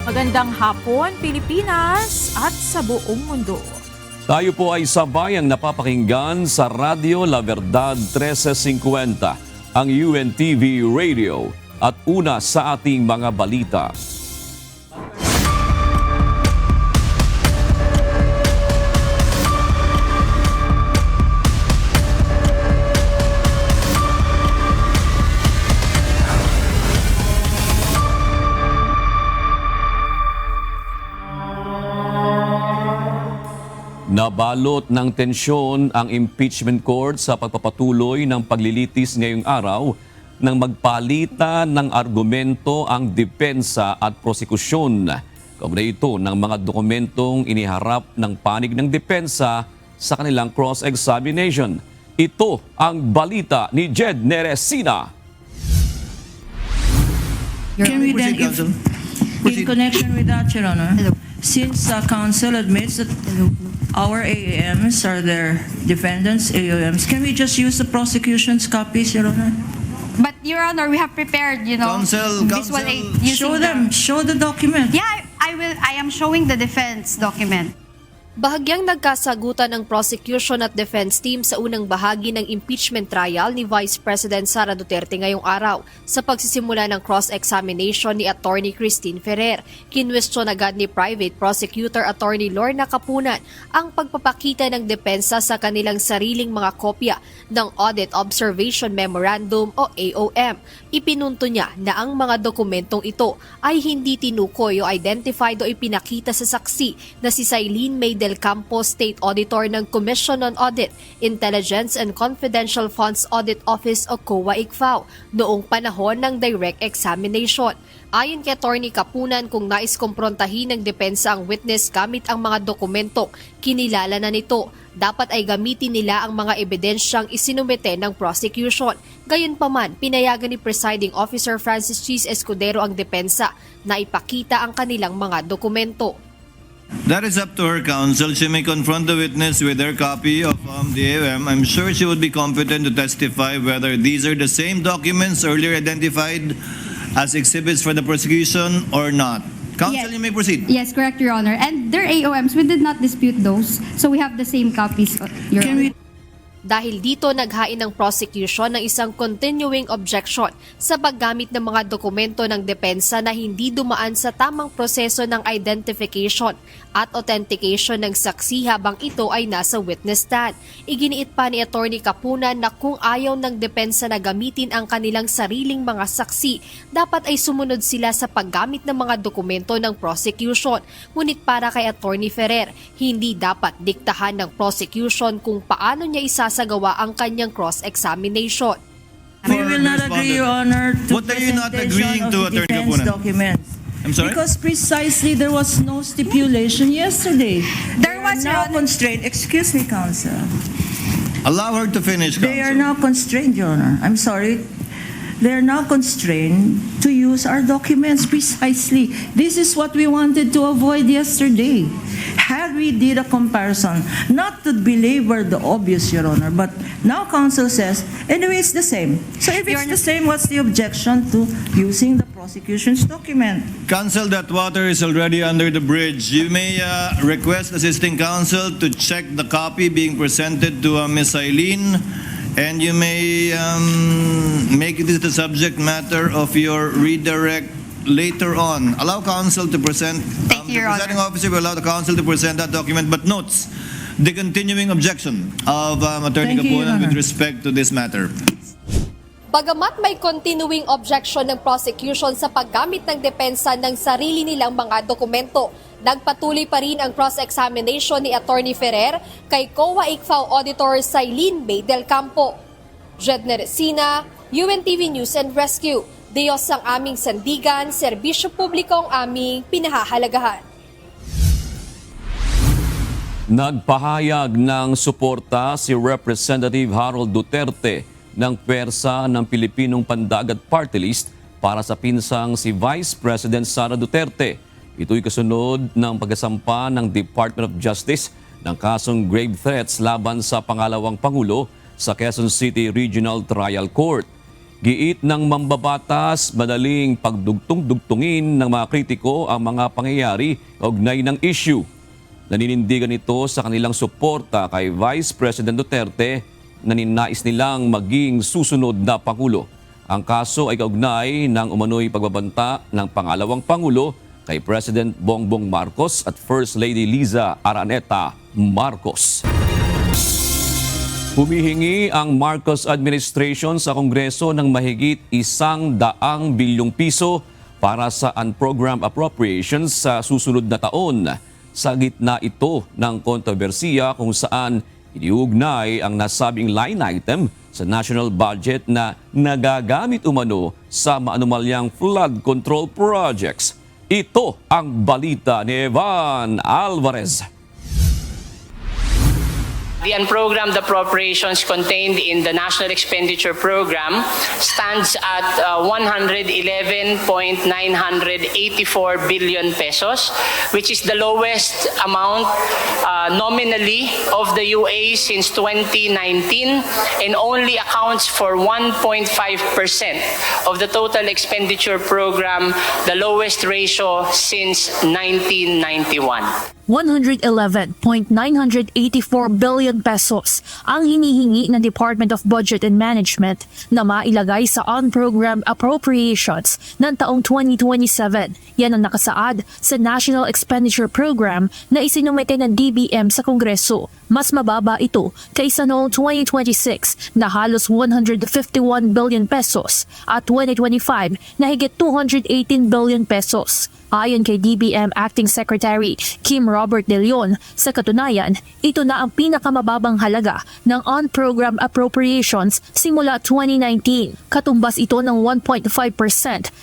Magandang hapon, Pilipinas at sa buong mundo. Tayo po ay sabayang napapakinggan sa Radyo La Verdad 1350, ang UNTV Radio, at una sa ating mga balita. Nabalot ng tensyon ang impeachment court sa pagpapatuloy ng paglilitis ngayong araw nang magpalitan ng argumento ang depensa at prosekusyon. Kaugnay ito ng mga dokumentong iniharap ng panig ng depensa sa kanilang cross-examination. Ito ang balita ni Jed Neresina. Can we then, in connection with that, Your Honor, since counsel admits that our AAMs are their defendants' AOMs, can we just use the prosecution's copies, Your Honor? But Your Honor, we have prepared, visual aid using Show the document. Yeah, I will. I am showing the defense document. Bahagyang nagkasagutan ng prosecution at defense team sa unang bahagi ng impeachment trial ni Vice President Sara Duterte ngayong araw sa pagsisimula ng cross-examination ni Attorney Christine Ferrer. Kinwestiyon agad ni Private Prosecutor Attorney Lorna Capunan ang pagpapakita ng depensa sa kanilang sariling mga kopya ng Audit Observation Memorandum o AOM. Ipinunto niya na ang mga dokumentong ito ay hindi tinukoy o identified o ipinakita sa saksi na si Sailene May del Campo, State Auditor ng Commission on Audit, Intelligence and Confidential Funds Audit Office o COA-ICFAO noong panahon ng direct examination. Ayon kay Attorney Capunan, kung nais kumprontahin ng depensa ang witness gamit ang mga dokumento, kinilala na nito. Dapat ay gamitin nila ang mga ebidensyang isinumite ng prosecution. Gayunpaman, pinayagan ni Presiding Officer Francis Cheese Escudero ang depensa na ipakita ang kanilang mga dokumento. That is up to her counsel. She may confront the witness with her copy of the AOM. I'm sure she would be competent to testify whether these are the same documents earlier identified as exhibits for the prosecution or not. Counsel, Yes. you may proceed. Yes, correct, Your Honor. And their AOMs, we did not dispute those, so we have the same copies, Your Can Honor. we Dahil dito naghain ng prosecution ng isang continuing objection sa paggamit ng mga dokumento ng depensa na hindi dumaan sa tamang proseso ng identification at authentication ng saksi habang ito ay nasa witness stand. Iginiit pa ni Attorney Capunan na kung ayaw ng depensa na gamitin ang kanilang sariling mga saksi, dapat ay sumunod sila sa paggamit ng mga dokumento ng prosecution. Ngunit para kay Attorney Ferrer, hindi dapat diktahan ng prosecution kung paano niya isasagawa ang kanyang cross-examination. We will not agree, Your Honor, to What are you not presentation agreeing to, of the Attorney defense Capunan? documents. I'm sorry? Because precisely there was no stipulation yesterday. There was, They are Your now Honor. constrained. Excuse me, counsel. Allow her to finish, They are counsel. now constrained, Your Honor. I'm sorry. They are now constrained to use our documents precisely. This is what we wanted to avoid yesterday. Had we did a comparison, not to belabor the obvious, Your Honor, but now counsel says, anyway, it's the same. So if Your it's the same, what's the objection to using the prosecution's document? Counsel, that water is already under the bridge. You may request assisting counsel to check the copy being presented to Ms. Eileen, and you may make this the subject matter of your redirect later on. Allow counsel to present. Thank you, Your The presiding Honor. officer will allow the counsel to present that document, but notes the continuing objection of Attorney Thank you, Your Capunan with Honor. respect to this matter. Bagamat may continuing objection ng prosecution sa paggamit ng depensa ng sarili nilang mga dokumento, nagpatuloy pa rin ang cross-examination ni Attorney Ferrer kay COA-ICFAO Auditor Sailene May del Campo. Jed Neresina, UNTV News and Rescue. Diyos ang aming sandigan, serbisyo publiko ang aming pinahahalagahan. Nagpahayag ng suporta si Representative Harold Duterte ng pwersa ng Pilipinong Pandagat Party List para sa pinsang si Vice President Sara Duterte. Ito'y kasunod ng pagkasampa ng Department of Justice ng kasong grave threats laban sa pangalawang Pangulo sa Quezon City Regional Trial Court. Giit ng mambabatas, madaling pagdugtong-dugtungin ng mga kritiko ang mga pangyayari kaugnay ng issue. Naninindigan ito sa kanilang suporta kay Vice President Duterte na ninais nilang maging susunod na Pangulo. Ang kaso ay kaugnay ng umano'y pagbabanta ng pangalawang Pangulo kay President Bongbong Marcos at First Lady Liza Araneta Marcos. Humihingi ang Marcos administration sa Kongreso ng mahigit 100 bilyong piso para sa unprogrammed appropriations sa susunod na taon. Sa gitna ito ng kontrobersiya kung saan iniugnay ang nasabing line item sa national budget na nagagamit umano sa maanumalyang flood control projects. Ito ang balita ni Evan Alvarez. The unprogrammed appropriations contained in the National Expenditure Program stands at 111.984 billion pesos, which is the lowest amount nominally of the UA since 2019 and only accounts for 1.5% of the total expenditure program, the lowest ratio since 1991. 111.984 billion pesos ang hinihingi ng Department of Budget and Management na mailagay sa unprogrammed appropriations ng taong 2027. Yan ang nakasaad sa National Expenditure Program na isinumite ng DBM sa Kongreso. Mas mababa ito kaysa noong 2026 na halos 151 billion pesos at 2025 na higit 218 billion pesos. Ayon kay DBM Acting Secretary Kim Robert De Leon, sa katunayan, ito na ang pinakamababang halaga ng unprogrammed appropriations simula 2019. Katumbas ito ng 1.5%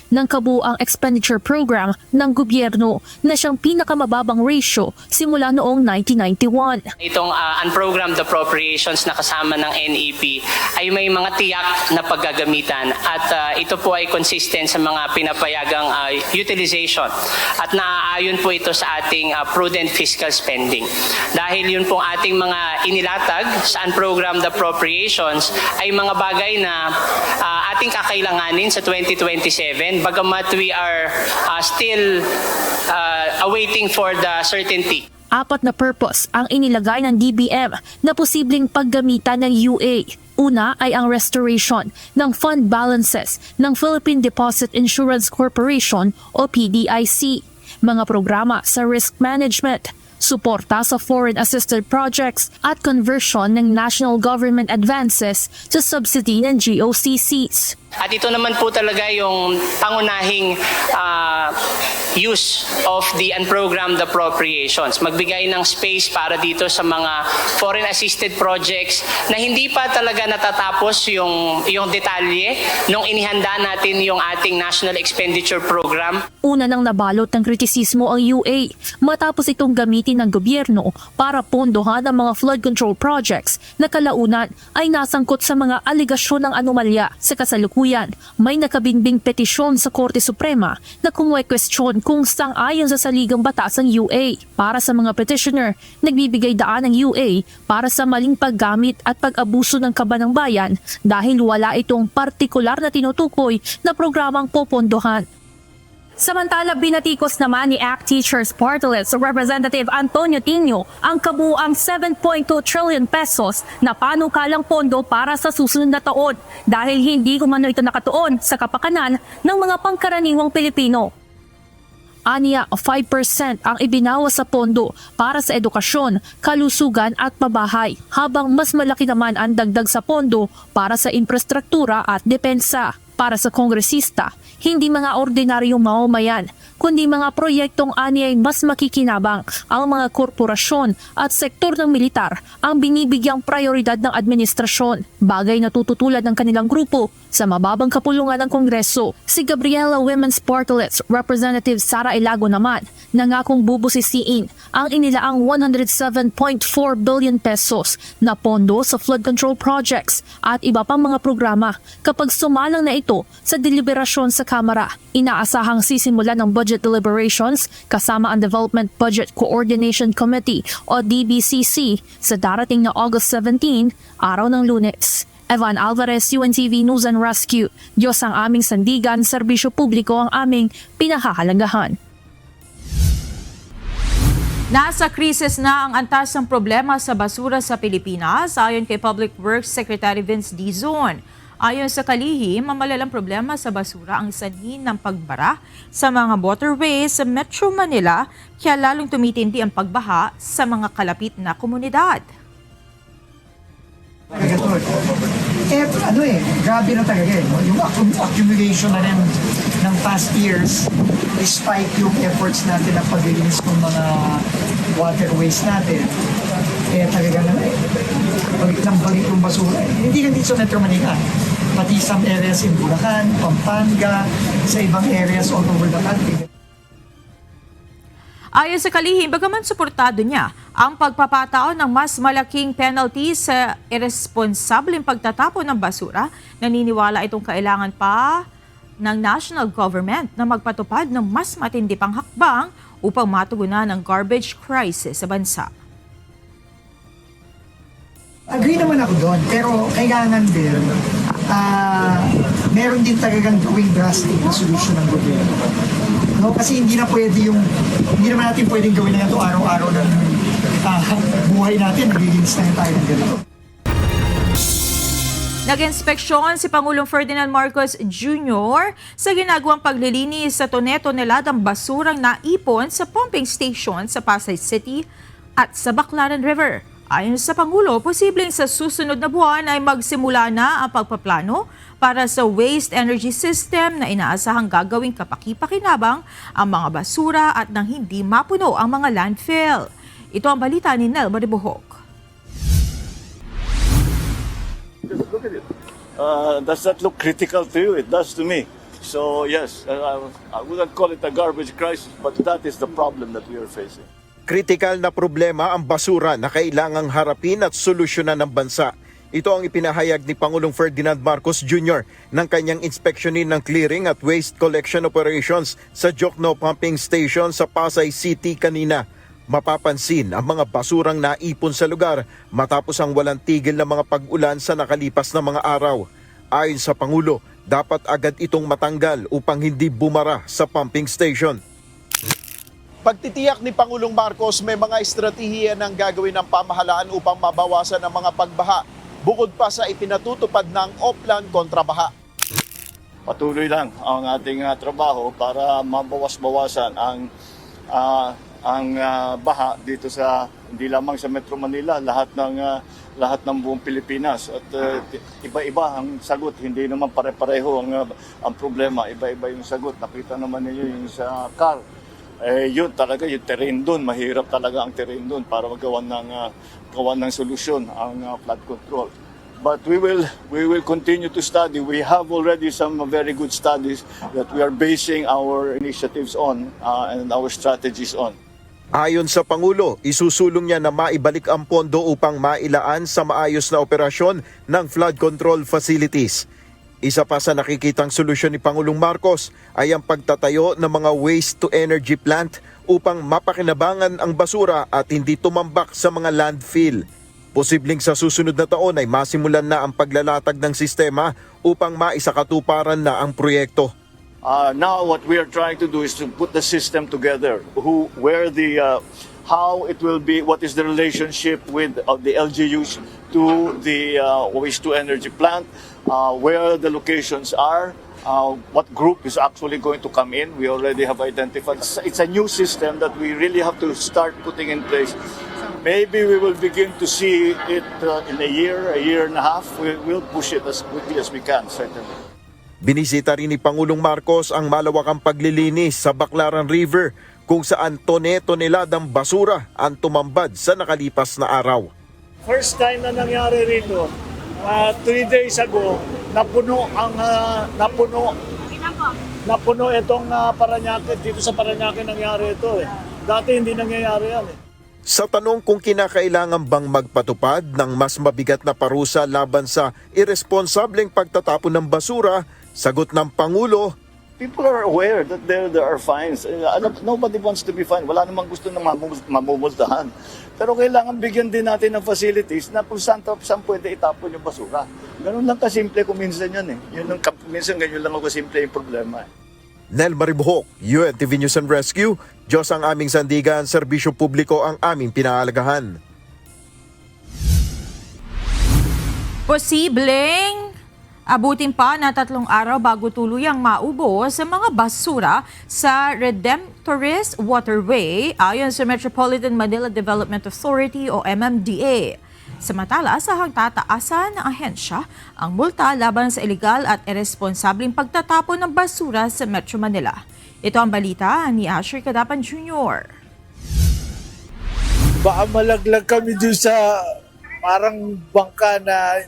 ng kabuuang expenditure program ng gobyerno na siyang pinakamababang ratio simula noong 1991. Itong unprogrammed appropriations na kasama ng NEP ay may mga tiyak na paggagamitan at ito po ay consistent sa mga pinapayagang utilization at naaayon po ito sa ating prudent fiscal spending. Dahil yun pong ating mga inilatag sa unprogrammed appropriations ay mga bagay na ating kakailanganin sa 2027 bagamat we are still awaiting for the certainty. 4 na purpose ang inilagay ng DBM na posibleng paggamitan ng UA. Una ay ang restoration ng fund balances ng Philippine Deposit Insurance Corporation o PDIC, mga programa sa risk management, suporta sa foreign assisted projects at conversion ng national government advances sa subsidy ng GOCCs. At ito naman po talaga yung pangunahing use of the unprogrammed appropriations. Magbigay ng space para dito sa mga foreign assisted projects na hindi pa talaga natatapos yung detalye nung inihanda natin yung ating National Expenditure Program. Una nang nabalot ng kritisismo ang UA matapos itong gamitin ng gobyerno para pondohan ang mga flood control projects na kalaunan ay nasangkot sa mga aligasyon ng anomalya. Sa kasalukuyan, may nakabinbing petisyon sa Korte Suprema na kumwestiyon kung sang-ayon sa saligang batas ang UA. Para sa mga petitioner, nagbibigay daan ang UA para sa maling paggamit at pag-abuso ng kaban ng bayan dahil wala itong partikular na tinutukoy na programang popondohan. Samantala, binatikos naman ni ACT Teachers Party List Representative Antonio Tino ang kabuuang 7.2 trillion pesos na panukalang pondo para sa susunod na taon dahil hindi umano ito nakatuon sa kapakanan ng mga pangkaraniwang Pilipino. Aniya, 5% ang ibinawas sa pondo para sa edukasyon, kalusugan at pabahay, habang mas malaki naman ang dagdag sa pondo para sa infrastruktura at depensa. Para sa kongresista, hindi mga ordinaryong mamamayan, kundi mga proyektong aniyay mas makikinabang ang mga korporasyon at sektor ng militar ang binibigyang prioridad ng administrasyon, bagay na tututulan ng kanilang grupo sa mababang kapulungan ng Kongreso. Si Gabriela Women's Party List Representative Sara Ilago naman nangakong bubusisiin ang inilaang 107.4 billion pesos na pondo sa flood control projects at iba pang mga programa kapag sumalang na ito sa deliberasyon sa Kamara. Inaasahang sisimulan ng budget deliberations kasama ang Development Budget Coordination Committee o DBCC sa darating na August 17, araw ng Lunes. Evan Alvarez, UNTV News and Rescue. Diyos ang aming sandigan, serbisyo publiko ang aming pinahahalagahan. Nasa krisis na ang antas ng problema sa basura sa Pilipinas ayon kay Public Works Secretary Vince Dizon. Ayon sa kalihim, mamalalang problema sa basura ang sanhin ng pagbara sa mga waterways sa Metro Manila, kaya lalong tumitindi ang pagbaha sa mga kalapit na komunidad. Grabe na talaga no? Yung accumulation na rin ng past years, despite yung efforts natin na paglilinis ng mga waterways natin, talaga na balik ng balik yung basura. Hindi lang dito sa Metro Manila, pati some areas in Bulacan, Pampanga, sa ibang areas all over the country. Ayon sa kalihim, bagaman suportado niya ang pagpapatao ng mas malaking penalty sa irresponsableng pagtatapon ng basura, naniniwala itong kailangan pa ng national government na magpatupad ng mas matindi pang hakbang upang matugunan ang garbage crisis sa bansa. Agree naman ako doon, pero kailangan din, meron din talagang gawing drastic na solusyon ng gobyerno. No? Kasi hindi naman natin pwedeng gawin na ito araw-araw ng buhay natin, naglilinis na tayo ng ganito. Nag-inspeksyon si Pangulong Ferdinand Marcos Jr. sa ginagawang paglilinis sa tone-toneladang basurang naipon sa pumping station sa Pasay City at sa Baclaran River. Ayon sa Pangulo, posibleng sa susunod na buwan ay magsimula na ang pagpaplano para sa waste energy system na inaasahang gagawing kapaki-pakinabang ang mga basura at nang hindi mapuno ang mga landfill. Ito ang balita ni Nel Maribuhok. Just look at it. Does that look critical to you? It does to me. So yes, I wouldn't call it a garbage crisis, but that is the problem that we are facing. Kritikal na problema ang basura na kailangang harapin at solusyonan ng bansa. Ito ang ipinahayag ni Pangulong Ferdinand Marcos Jr. ng kanyang inspeksyonin ng clearing at waste collection operations sa Jokno Pumping Station sa Pasay City kanina. Mapapansin ang mga basurang naipon sa lugar matapos ang walang tigil na mga pag-ulan sa nakalipas na mga araw. Ayon sa Pangulo, dapat agad itong matanggal upang hindi bumara sa pumping station. Pagtitiyak ni Pangulong Marcos, may mga estratehiya ng gagawin ng pamahalaan upang mabawasan ang mga pagbaha, bukod pa sa ipinatutupad ng Oplan kontrabaha. Patuloy lang ang ating trabaho para mabawas-bawasan ang baha dito sa hindi lamang sa Metro Manila, lahat ng buong Pilipinas. At iba-iba ang sagot, hindi naman pare-pareho ang problema, iba-iba yung sagot. Nakita naman niyo yung sa CAR. Yun talaga, yung terrain doon, mahirap talaga ang terrain doon para magawa ng solusyon ang flood control. But we will continue to study. We have already some very good studies that we are basing our initiatives on and our strategies on. Ayon sa Pangulo, isusulong niya na maibalik ang pondo upang mailaan sa maayos na operasyon ng flood control facilities. Isa pa sa nakikitang solusyon ni Pangulong Marcos ay ang pagtatayo ng mga waste-to-energy plant upang mapakinabangan ang basura at hindi tumambak sa mga landfill. Posibleng sa susunod na taon ay masimulan na ang paglalatag ng sistema upang maisakatuparan na ang proyekto. Now what we are trying to do is to put the system together, how it will be, what is the relationship with the LGUs to the waste-to-energy plant, where the locations are, what group is actually going to come in. We already have identified. It's a new system that we really have to start putting in place. Maybe we will begin to see it in a year and a half. We'll push it as quickly as we can, certainly. Binisita rin ni Pangulong Marcos ang malawakang paglilinis sa Baclaran River kung saan tone-toneladang basura ang tumambad sa nakalipas na araw. First time na nangyari rito, 3 days ago, napuno itong Parañaque. Dito sa Parañaque nangyari ito. Dati hindi nangyayari yan. Sa tanong kung kinakailangan bang magpatupad ng mas mabigat na parusa laban sa irresponsableng pagtatapon ng basura, sagot ng Pangulo, People are aware that there are fines. Nobody wants to be fined. Wala namang gusto na mamumultahan. Pero kailangan bigyan din natin ng facilities na kung saan pwede itapon yung basura. Ganun lang kasimple kung minsan yan eh. Minsan ganyan lang ako kasimple yung problema eh. Nel Maribuhok, UNTV News and Rescue, Diyos ang aming sandigan, serbisyo publiko ang aming pinahalagahan. Posibleng abutin pa na 3 araw bago tuluyang maubos sa mga basura sa Redemptorist Waterway ayon sa Metropolitan Manila Development Authority o MMDA. Samantala, asahang tataasan ng ahensya ang multa laban sa ilegal at irresponsableng pagtatapon ng basura sa Metro Manila. Ito ang balita ni Asher Cadapan Jr. Baka malaglag kami doon sa parang bangka na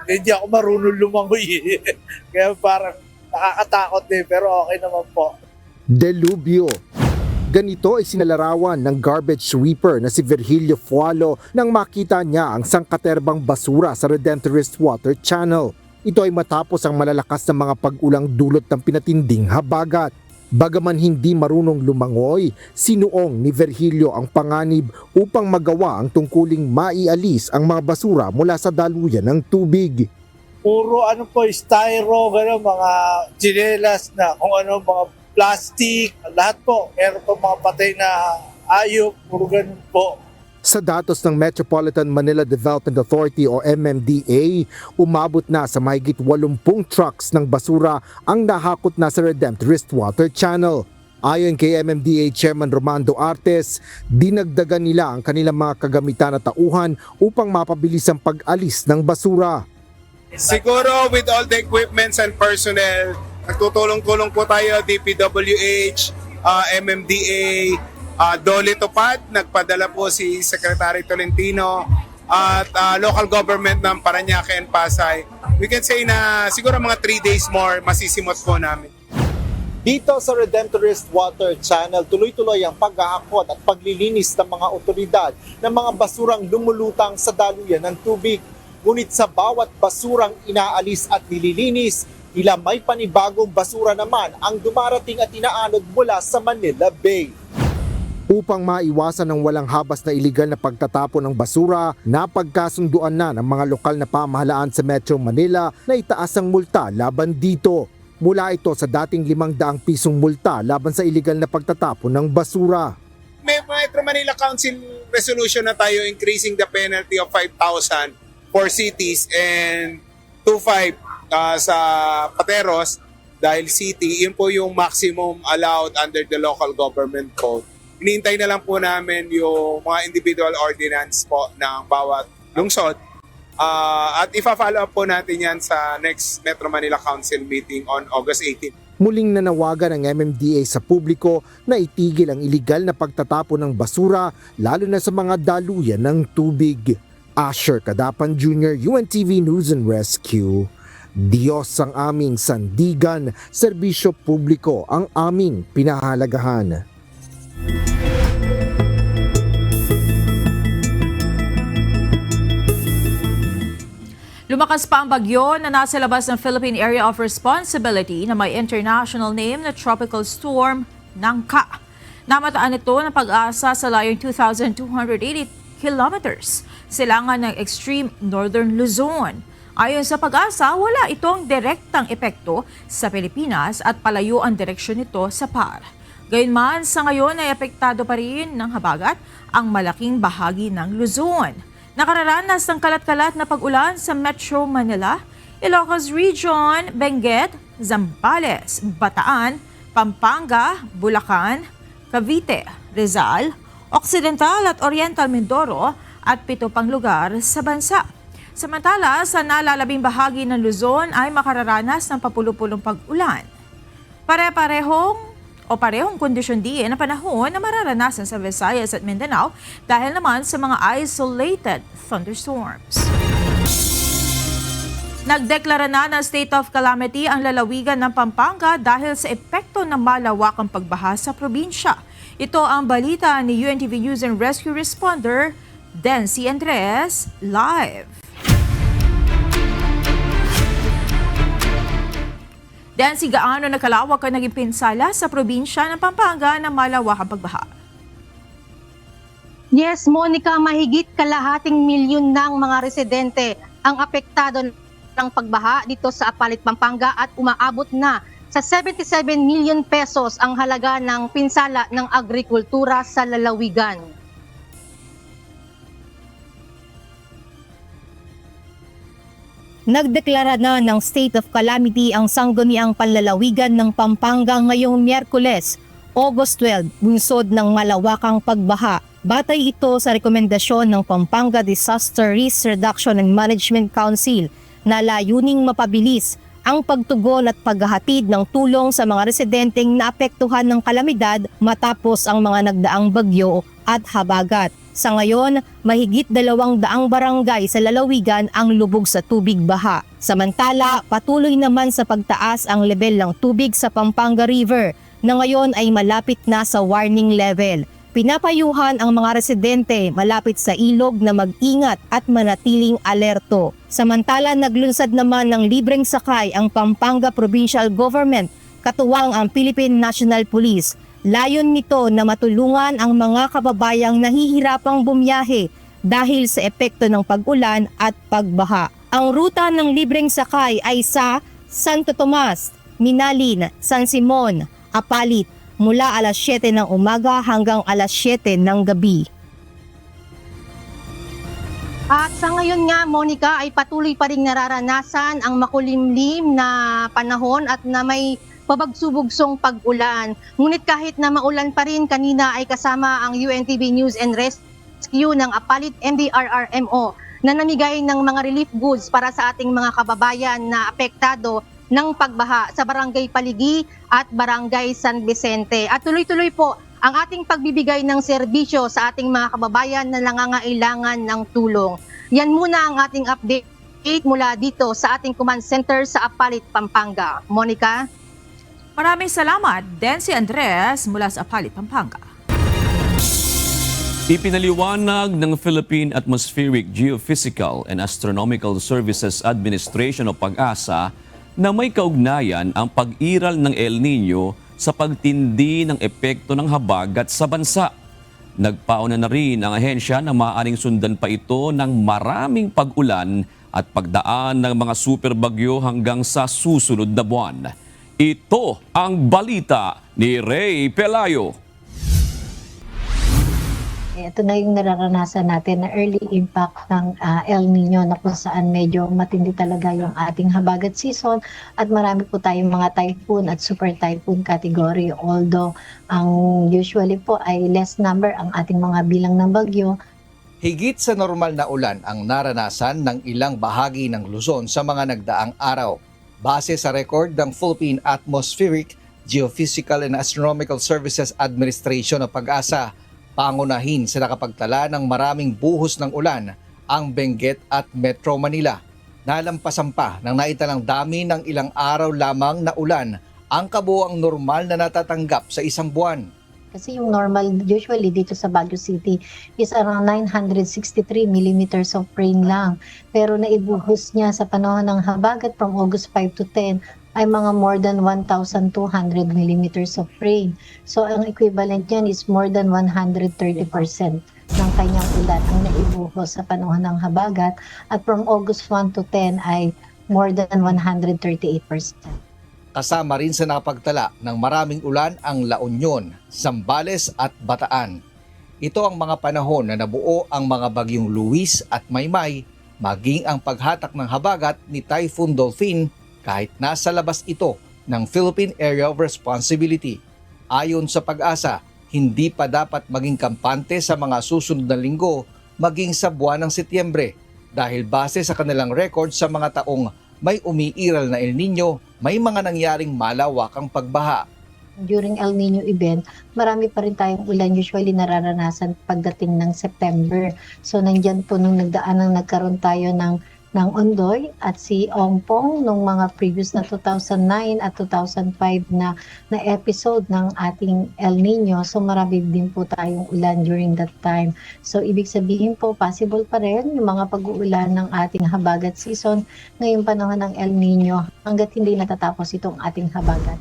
hindi ako marunong lumangoy. Kaya parang nakakatakot din, pero okay naman po. Delubyo. Ganito ay sinalarawan ng garbage sweeper na si Virgilio Fualo nang makita niya ang sangkaterbang basura sa Redemptorist Water Channel. Ito ay matapos ang malalakas na mga pag-ulang dulot ng pinatinding habagat. Bagaman hindi marunong lumangoy, sinuong ni Virgilio ang panganib upang magawa ang tungkuling maialis ang mga basura mula sa daluyan ng tubig. Puro styro, gano'n, mga tsinelas na kung ano, mga plastic, lahat po. Meron po mga patay na ayop, puro ganun po. Sa datos ng Metropolitan Manila Development Authority o MMDA, umabot na sa mahigit 80 trucks ng basura ang nahakot na sa Redemptorist Water Channel. Ayon kay MMDA Chairman Romando Artes, dinagdagan nila ang kanilang mga kagamitan at tauhan upang mapabilis ang pag-alis ng basura. Siguro with all the equipments and personnel, nagtutulong-tulong po tayo, DPWH, MMDA, Dole Tupad, nagpadala po si Secretary Tolentino at local government ng Parañaque and Pasay. We can say na siguro mga 3 days more masisimot po namin. Dito sa Redemptorist Water Channel, tuloy-tuloy ang pag-aakot at paglilinis ng mga otoridad ng mga basurang lumulutang sa daluyan ng tubig. Ngunit sa bawat basurang inaalis at nililinis, tila may panibagong basura naman ang dumarating at inaanod mula sa Manila Bay. Upang maiwasan ang walang habas na iligal na pagtatapon ng basura, napagkasunduan na ng mga lokal na pamahalaan sa Metro Manila na itaas ang multa laban dito. Mula ito sa dating 500 pisong multa laban sa iligal na pagtatapon ng basura. May Metro Manila Council resolution na tayo increasing the penalty of 5,000 for cities and 2,500 sa Pateros dahil city, yun po yung maximum allowed under the local government code. Hinihintay na lang po namin yung mga individual ordinance po ng bawat lungsod. At ifa-follow up po natin yan sa next Metro Manila Council meeting on August 18. Muling nanawagan ng MMDA sa publiko na itigil ang iligal na pagtatapon ng basura lalo na sa mga daluyan ng tubig. Asher Cadapan Jr., UNTV News and Rescue. Diyos ang aming sandigan, serbisyo publiko ang aming pinahalagahan. Lumakas pa ang bagyo na nasa labas ng Philippine Area of Responsibility na may international name na Tropical Storm Nangka. Namataan ito ng pag-asa sa layong 2,280 kilometers silangan ng extreme northern Luzon. Ayon sa pag-asa, wala itong direktang epekto sa Pilipinas at palayo ang direksyon nito sa PAR. Gayunman, sa ngayon ay apektado pa rin ng habagat ang malaking bahagi ng Luzon. Nakararanas ng kalat-kalat na pag-ulan sa Metro Manila, Ilocos Region, Benguet, Zambales, Bataan, Pampanga, Bulacan, Cavite, Rizal, Occidental at Oriental Mindoro at 7 pang lugar sa bansa. Samantala, sa nalalabing bahagi ng Luzon ay makararanas ng papulupulong pag-ulan. Parehong kondisyon din na panahon na mararanasan sa Visayas at Mindanao dahil naman sa mga isolated thunderstorms. Nagdeklara na ng state of calamity ang lalawigan ng Pampanga dahil sa epekto ng malawakang pagbaha sa probinsya. Ito ang balita ni UNTV News and Rescue Responder Dency Andres live. Dancy, gaano nakalawak ang naging pinsala sa probinsya ng Pampanga ng malawakang pagbaha? Yes, Monica, mahigit kalahating milyon ng mga residente ang apektado ng pagbaha dito sa Apalit, Pampanga at umaabot na sa 77 million pesos ang halaga ng pinsala ng agrikultura sa lalawigan. Nagdeklara na ng state of calamity ang sangguniang panlalawigan ng Pampanga ngayong Miyerkules, August 12, bunsod ng malawakang pagbaha. Batay ito sa rekomendasyon ng Pampanga Disaster Risk Reduction and Management Council na layuning mapabilis ang pagtugon at paghahatid ng tulong sa mga residenteng naapektuhan ng kalamidad matapos ang mga nagdaang bagyo at habagat. Sa ngayon, mahigit 200 barangay sa lalawigan ang lubog sa tubig baha. Samantala, patuloy naman sa pagtaas ang level ng tubig sa Pampanga River na ngayon ay malapit na sa warning level. Pinapayuhan ang mga residente malapit sa ilog na mag-ingat at manatiling alerto. Samantala, naglunsad naman ng libreng sakay ang Pampanga Provincial Government, katuwang ang Philippine National Police. Layon nito na matulungan ang mga kababayang nahihirapang bumiyahe dahil sa epekto ng pag-ulan at pagbaha. Ang ruta ng libreng sakay ay sa Santo Tomas, Minalin, San Simon, Apalit, mula alas 7 ng umaga hanggang alas 7 ng gabi. At sa ngayon nga, Monica, ay patuloy pa rin nararanasan ang makulimlim na panahon at na may pabagsubugsong pag-ulan. Ngunit kahit na maulan pa rin, kanina ay kasama ang UNTV News and Rescue ng Apalit MDRRMO na namigay ng mga relief goods para sa ating mga kababayan na apektado ng pagbaha sa Barangay Paligi at Barangay San Vicente. At tuloy-tuloy po ang ating pagbibigay ng serbisyo sa ating mga kababayan na nangangailangan ng tulong. Yan muna ang ating update mula dito sa ating command center sa Apalit, Pampanga. Monica? Maraming salamat, Dancy Andres mula sa Apalit, Pampanga. Ipinaliwanag ng Philippine Atmospheric, Geophysical and Astronomical Services Administration o PAGASA na may kaugnayan ang pag-iral ng El Nino sa pagtindi ng epekto ng habagat sa bansa. Nagpauna na rin ang ahensya na maaaring sundan pa ito ng maraming pag-ulan at pagdaan ng mga superbagyo hanggang sa susunod na buwan. Ito ang balita ni Ray Pelayo. Ito na yung nararanasan natin na early impact ng El Nino na kung saan medyo matindi talaga yung ating habagat season at marami po tayong mga typhoon at super typhoon category, although ang usually po ay less number ang ating mga bilang ng bagyo. Higit sa normal na ulan ang naranasan ng ilang bahagi ng Luzon sa mga nagdaang araw. Base sa record ng Philippine Atmospheric, Geophysical and Astronomical Services Administration o PAGASA, pangunahin sa nakapagtala ng maraming buhos ng ulan ang Benguet at Metro Manila. Nalampasan pa ng naitalang dami ng ilang araw lamang na ulan ang kabuuang normal na natatanggap sa isang buwan. Kasi yung normal usually dito sa Baguio City is around 963 millimeters of rain lang. Pero naibuhos niya sa panahon ng habagat from August 5 to 10 ay mga more than 1,200 millimeters of rain. So ang equivalent niyan is more than 130% ng kanyang ulan ang naibuhos sa panahon ng habagat at from August 1 to 10 ay more than 138%. Kasama rin sa nakapagtala ng maraming ulan ang La Union, Zambales at Bataan. Ito ang mga panahon na nabuo ang mga bagyong Luis at Maymay, maging ang paghatak ng habagat ni Typhoon Dolphin kahit nasa labas ito ng Philippine Area of Responsibility. Ayon sa PAGASA, hindi pa dapat maging kampante sa mga susunod na linggo maging sa buwan ng Setyembre dahil base sa kanilang record sa mga taong may umiiral na El Nino, may mga nangyaring malawakang pagbaha. During El Nino event, marami pa rin tayong ulan usually nararanasan pagdating ng September. So nandyan po nung nagdaan nagkaroon tayo ng ng Ondoy at si Ongpong nung mga previous na 2009 at 2005 na episode ng ating El Nino. So marami din po tayong ulan during that time. So ibig sabihin po possible pa rin yung mga pag-uulan ng ating habagat season ngayong panahon ng El Nino hanggat hindi natatapos itong ating habagat.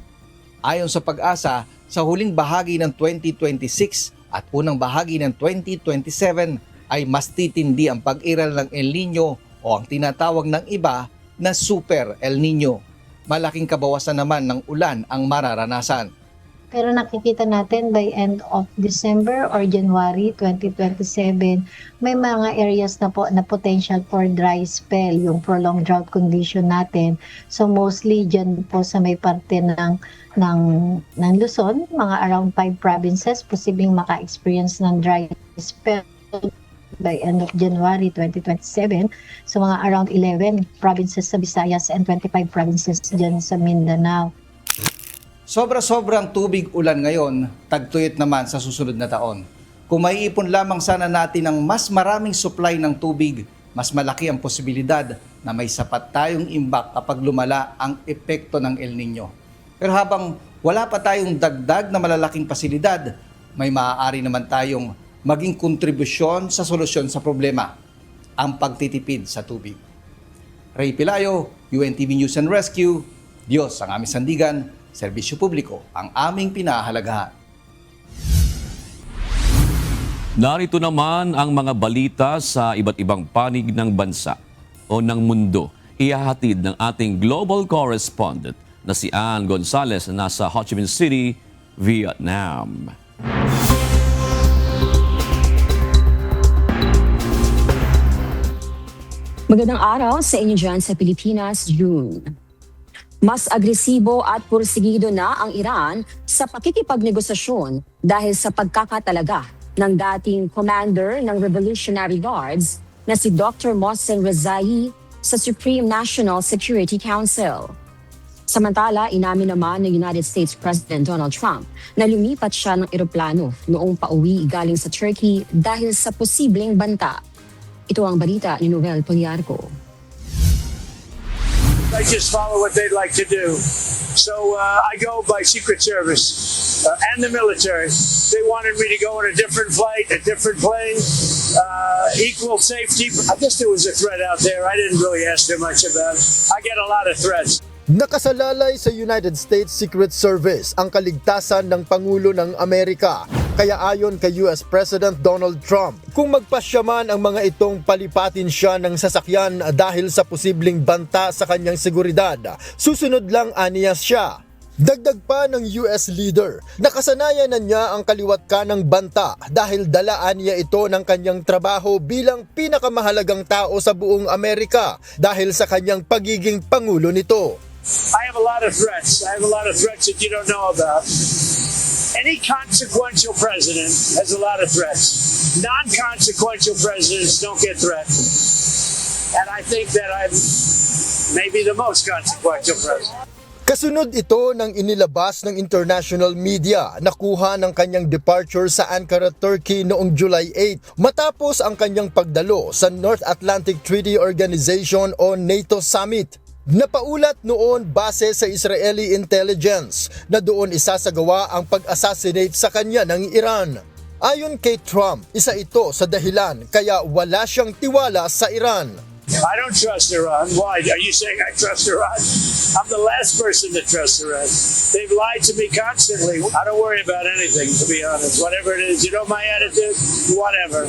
Ayon sa Pag-asa, sa huling bahagi ng 2026 at unang bahagi ng 2027 ay mas titindi ang pag-iral ng El Nino o ang tinatawag ng iba na Super El Nino. Malaking kabawasan naman ng ulan ang mararanasan. Pero nakikita natin by end of December or January 2027, may mga areas na po na potential for dry spell, yung prolonged drought condition natin. So mostly dyan po sa may parte ng Luzon, mga around 5 provinces, posibleng maka-experience ng dry spell by end of January 2027. So mga around 11 provinces sa Visayas and 25 provinces dyan sa Mindanao. Sobra-sobrang tubig ulan ngayon, tagtuyot naman sa susunod na taon. Kung maiipon lamang sana natin ng mas maraming supply ng tubig, mas malaki ang posibilidad na may sapat tayong imbak kapag lumala ang epekto ng El Nino. Pero habang wala pa tayong dagdag na malalaking pasilidad, may maaari naman tayong maging kontribusyon sa solusyon sa problema, ang pagtitipid sa tubig. Ray Pilayo, UNTV News and Rescue, Diyos ang aming sandigan, serbisyo publiko ang aming pinahahalagahan. Narito naman ang mga balita sa iba't ibang panig ng bansa o ng mundo. Ihahatid ng ating global correspondent na si Ann Gonzalez na nasa Ho Chi Minh City, Vietnam. Magandang araw sa inyo dyan sa Pilipinas, June. Mas agresibo at pursigido na ang Iran sa pakikipagnegosasyon dahil sa pagkakatalaga ng dating commander ng Revolutionary Guards na si Dr. Mohsen Rezaei sa Supreme National Security Council. Samantala, inamin naman ng United States President Donald Trump na lumipat siya ng eroplano noong pauwi galing sa Turkey dahil sa posibleng banta. Ito ang balita ni Noel Poliarco. I just follow what they'd like to do. So I go by Secret Service and the military. They wanted me to go on a different flight, a different plane, equal safety. I guess there was a threat out there. I didn't really ask them much about it. I get a lot of threats. Nakasalalay sa United States Secret Service ang kaligtasan ng Pangulo ng Amerika. Kaya ayon kay US President Donald Trump, kung magpasya man ang mga itong palipatin siya ng sasakyan dahil sa posibleng banta sa kanyang seguridad, susunod lang aniya siya. Dagdag pa ng US leader, nakasanayan na niya ang kaliwat kanang banta dahil dalaan niya ito ng kanyang trabaho bilang pinakamahalagang tao sa buong Amerika dahil sa kanyang pagiging pangulo nito. I have a lot of threats. I have a lot of threats that you don't know about. Any consequential president has a lot of threats. Non-consequential presidents don't get threatened. And I think that I'm maybe the most consequential president. Kasunod ito ng inilabas ng international media na kuha ng kanyang departure sa Ankara, Turkey noong July 8 matapos ang kanyang pagdalo sa North Atlantic Treaty Organization o NATO Summit. Napaulat noon base sa Israeli intelligence na doon isasagawa ang pag-assassinate sa kanya ng Iran. Ayon kay Trump, isa ito sa dahilan kaya wala siyang tiwala sa Iran. I don't trust Iran. Why? Are you saying I trust Iran? I'm the last person to trust Iran. They've lied to me constantly. I don't worry about anything, to be honest. Whatever it is, you know my attitude? Whatever.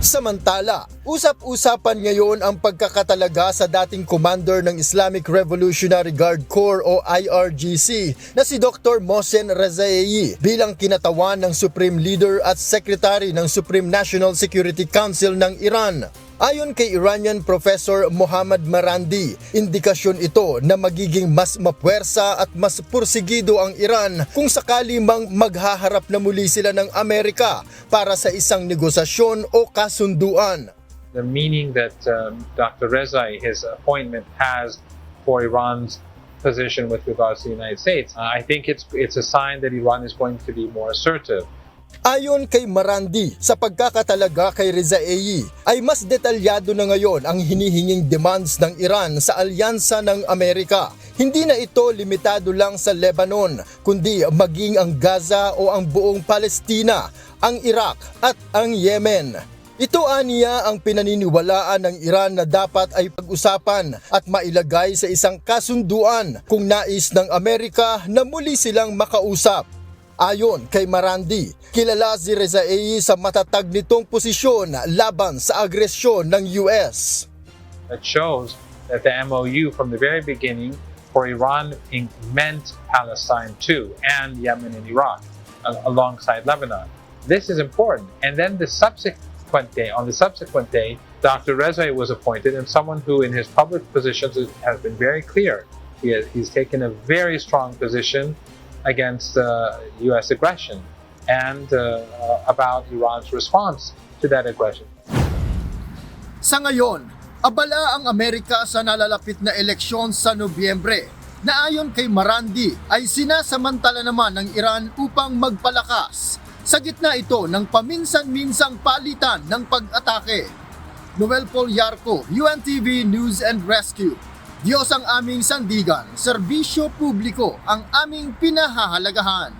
Samantala, usap-usapan ngayon ang pagkakatalaga sa dating commander ng Islamic Revolutionary Guard Corps o IRGC na si Dr. Mohsen Rezaei bilang kinatawan ng Supreme Leader at Secretary ng Supreme National Security Council ng Iran. Ayon kay Iranian Professor Mohammad Marandi, indikasyon ito na magiging mas mapuwersa at mas pursigido ang Iran kung sakali mang maghaharap na muli sila ng Amerika para sa isang negosasyon o kasunduan. The meaning that Dr. Rezaei, his appointment has for Iran's position with regards to the United States, I think it's a sign that Iran is going to be more assertive. Ayon kay Marandi, sa pagkakatalaga kay Rezaei ay mas detalyado na ngayon ang hinihinging demands ng Iran sa alyansa ng Amerika. Hindi na ito limitado lang sa Lebanon, kundi maging ang Gaza o ang buong Palestina, ang Iraq at ang Yemen. Ito aniya ang pinaniniwalaan ng Iran na dapat ay pag-usapan at mailagay sa isang kasunduan kung nais ng Amerika na muli silang makausap. Ayon kay Marandi, kilala si Rezaei sa matatag nitong posisyon laban sa agresyon ng US. That shows that the MOU from the very beginning for Iran meant Palestine too, and Yemen and Iraq alongside Lebanon. This is important. And then the subsequent day, Dr. Rezaei was appointed, and someone who in his public positions has been very clear. He's taken a very strong position against U.S. aggression and about Iran's response to that aggression. Sa ngayon, abala ang Amerika sa nalalapit na eleksyon sa Nobyembre na ayon kay Marandi ay sinasamantala naman ng Iran upang magpalakas. Sa gitna ito ng paminsan-minsang palitan ng pag-atake. Noel Paul Yarco, UNTV News and Rescue. Diyos ang aming sandigan, serbisyo publiko ang aming pinahahalagahan.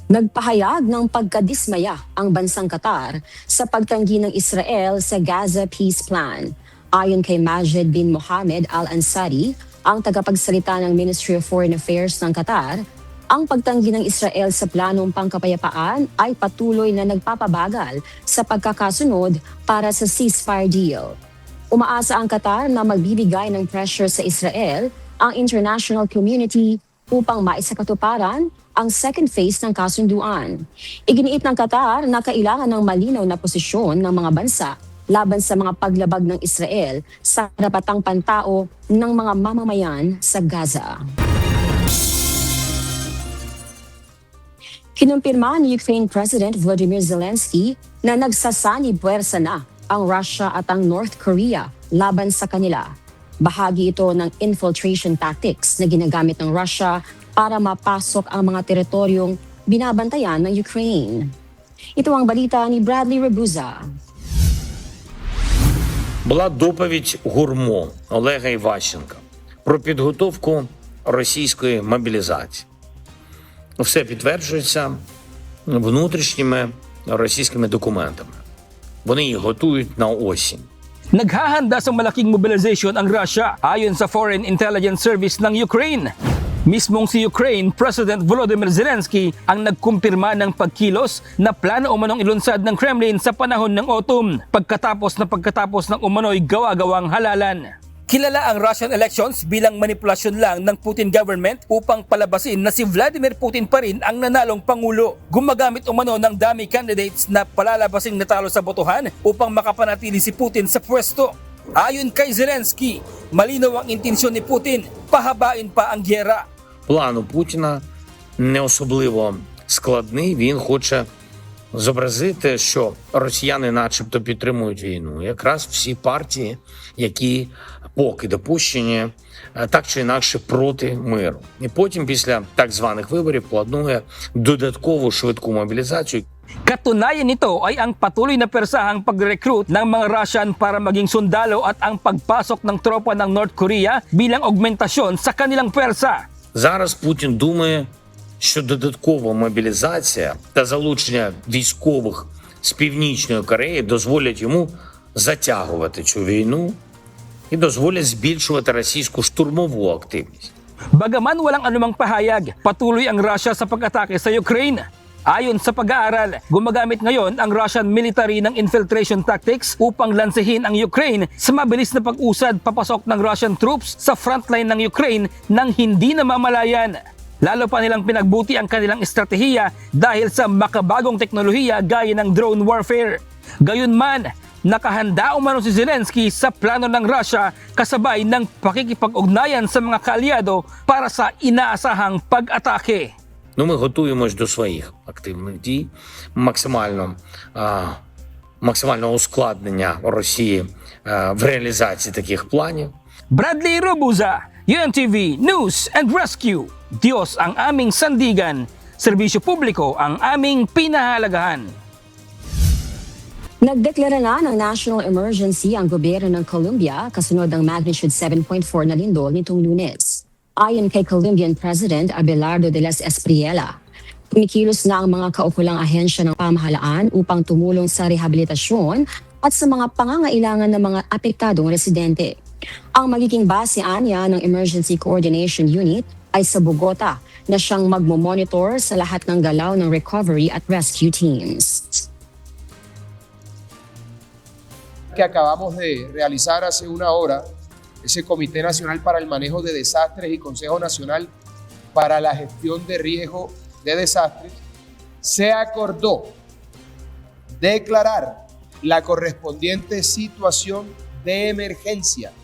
Nagpahayag ng pagkadismaya ang bansang Qatar sa pagtanggi ng Israel sa Gaza Peace Plan. Ayon kay Majid bin Mohammed Al-Ansari, ang tagapagsalita ng Ministry of Foreign Affairs ng Qatar, ang pagtanggi ng Israel sa planong pangkapayapaan ay patuloy na nagpapabagal sa pagkakasunod para sa ceasefire deal. Umaasa ang Qatar na magbibigay ng pressure sa Israel ang international community upang maisakatuparan ang second phase ng kasunduan. Iginiit ng Qatar na kailangan ng malinaw na posisyon ng mga bansa laban sa mga paglabag ng Israel sa karapatang pantao ng mga mamamayan sa Gaza. Kinumpirma ni Ukraine President Volodymyr Zelensky na nagsasanib puwersa na ang Russia at ang North Korea laban sa kanila. Bahagi ito ng infiltration tactics na ginagamit ng Russia para mapasok ang mga teritoryong binabantayan ng Ukraine. Ito ang balita ni Bradley Rabuza. Була доповідь ГУРМО Олега Іващенка про підготовку російської мобілізації. Все підтверджується внутрішніми російськими документами. Вони їх готують на осінь. Naghahanda sa malaking mobilization ang Russia ayon sa Foreign Intelligence Service ng Ukraine. Mismong si Ukraine President Volodymyr Zelensky ang nagkumpirma ng pagkilos na plano umanong ilunsad ng Kremlin sa panahon ng autumn pagkatapos ng umano'y gawa-gawang halalan. Kilala ang Russian elections bilang manipulasyon lang ng Putin government upang palabasin na si Vladimir Putin pa rin ang nanalong pangulo. Gumagamit umano ng dami candidates na palalabasing natalo sa botohan upang makapanatili si Putin sa pwesto. Ayon kay Zelensky, malinaw ang intensyon ni Putin, pahabain pa ang gyera. План у Путіна не особливо складний. Він хоче зобразити, що росіяни начебто підтримують війну. Якраз всі партії, які поки допущені, так чи інакше проти миру. І потім після так званих виборів планує додаткову швидку мобілізацію. Katunayan nito ay ang patuloy na persahang pag-recruit ng mga Russian para maging sundalo at ang pagpasok ng tropa ng North Korea bilang augmentasyon sa kanilang pwersa. Зараз Путін думає, що додаткова мобілізація та залучення військових з Північної Кореї дозволять йому затягувати цю війну і дозволять збільшувати російську штурмову активність. Bagaman walang anumang pahayag, patuloy ang Russia sa pag-atake sa Ukraine. Ayon sa pag-aaral, gumagamit ngayon ang Russian military ng infiltration tactics upang lansehin ang Ukraine sa mabilis na pag-usad papasok ng Russian troops sa frontline ng Ukraine nang hindi namamalayan. Lalo pa nilang pinagbuti ang kanilang estratehiya dahil sa makabagong teknolohiya gaya ng drone warfare. Gayunman, nakahanda umano si Zelensky sa plano ng Russia kasabay ng pakikipag-ugnayan sa mga kaalyado para sa inaasahang pag-atake. Ну, ми готуємось до своїх активних дій, максимального ускладнення Росії в реалізації таких планів. Bradley Robuza, UNTV News and Rescue. Diyos ang aming sandigan, serbisyo publiko ang aming pinahalagahan. Nagdeklara na ng national emergency ang gobyerno ng Colombia kasunod ng magnitude 7.4 na lindol nitong Lunes. Ayon kay Colombian President Abelardo de las Espriella, kumikilos na ang mga kaukulang ahensya ng pamahalaan upang tumulong sa rehabilitasyon at sa mga pangangailangan ng mga apektadong residente. Ang magiging base anya ng Emergency Coordination Unit ay sa Bogota na siyang magmomonitor sa lahat ng galaw ng recovery at rescue teams. Que acabamos de realizar hace una hora, ese Comité Nacional para el Manejo de Desastres y Consejo Nacional para la Gestión de Riesgo de Desastres, se acordó declarar la correspondiente situación de emergencia.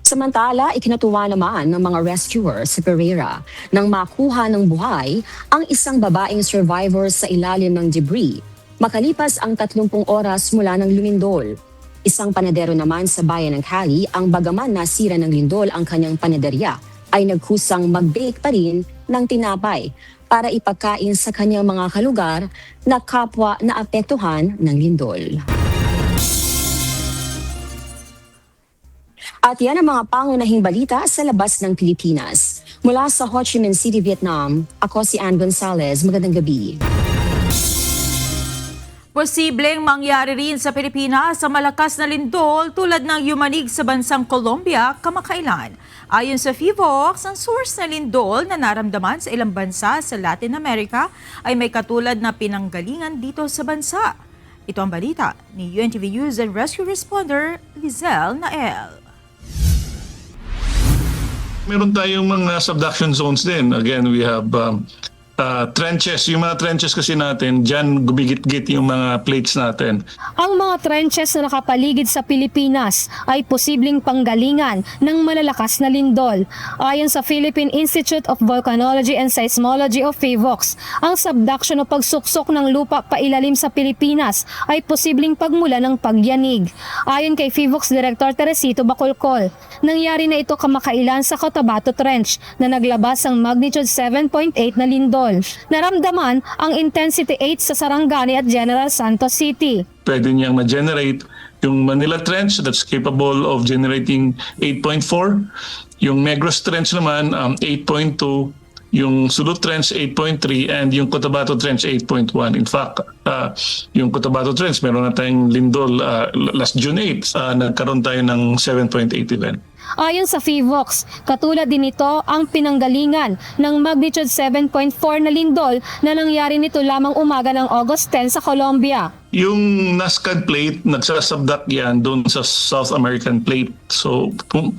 Samantala, ikinatuwa naman ng mga rescuers sa Pereira nang makuha ng buhay ang isang babaeng survivor sa ilalim ng debris makalipas ang 30 oras mula ng lumindol. Isang panadero naman sa bayan ng Cali ang bagaman nasira ng lindol ang kanyang panaderya ay nagkusang mag-bake pa rin ng tinapay para ipagkain sa kanyang mga kalugar na kapwa na apektuhan ng lindol. At yan ang mga pangunahing balita sa labas ng Pilipinas. Mula sa Ho Chi Minh City, Vietnam, ako si Ann Gonzalez. Magandang gabi. Posibleng mangyari rin sa Pilipinas sa malakas na lindol tulad ng yumanig sa bansang Colombia kamakailan. Ayon sa FIVOX, ang source na lindol na naramdaman sa ilang bansa sa Latin America ay may katulad na pinanggalingan dito sa bansa. Ito ang balita ni UNTV News and Rescue Responder Lizelle Nael. Meron tayong mga subduction zones din. Again, we have trenches. Yung mga trenches kasi natin, dyan gumigit-git yung mga plates natin. Ang mga trenches na nakapaligid sa Pilipinas ay posibleng panggalingan ng malalakas na lindol. Ayon sa Philippine Institute of Volcanology and Seismology of FIVOX, ang subduction o pagsuksok ng lupa pailalim sa Pilipinas ay posibleng pagmula ng pagyanig. Ayon kay FIVOX Director Teresito Bacolcol, nangyari na ito kamakailan sa Cotabato Trench na naglabas ang magnitude 7.8 na lindol. Naramdaman ang intensity 8 sa Sarangani at General Santos City. Pwede niyang ma-generate yung Manila Trench that's capable of generating 8.4. Yung Negros Trench naman 8.2. Yung Sulut Trench 8.3 and yung Cotabato Trench 8.1. In fact, yung Cotabato Trench meron na tayong lindol last June 8. Nagkaroon tayo ng 7.8 event. Ayon sa FIVOX, katulad din ito ang pinanggalingan ng magnitude 7.4 na lindol na nangyari nito lamang umaga ng August 10 sa Colombia. Yung Nazca plate, nagsasubduct yan doon sa South American plate. So,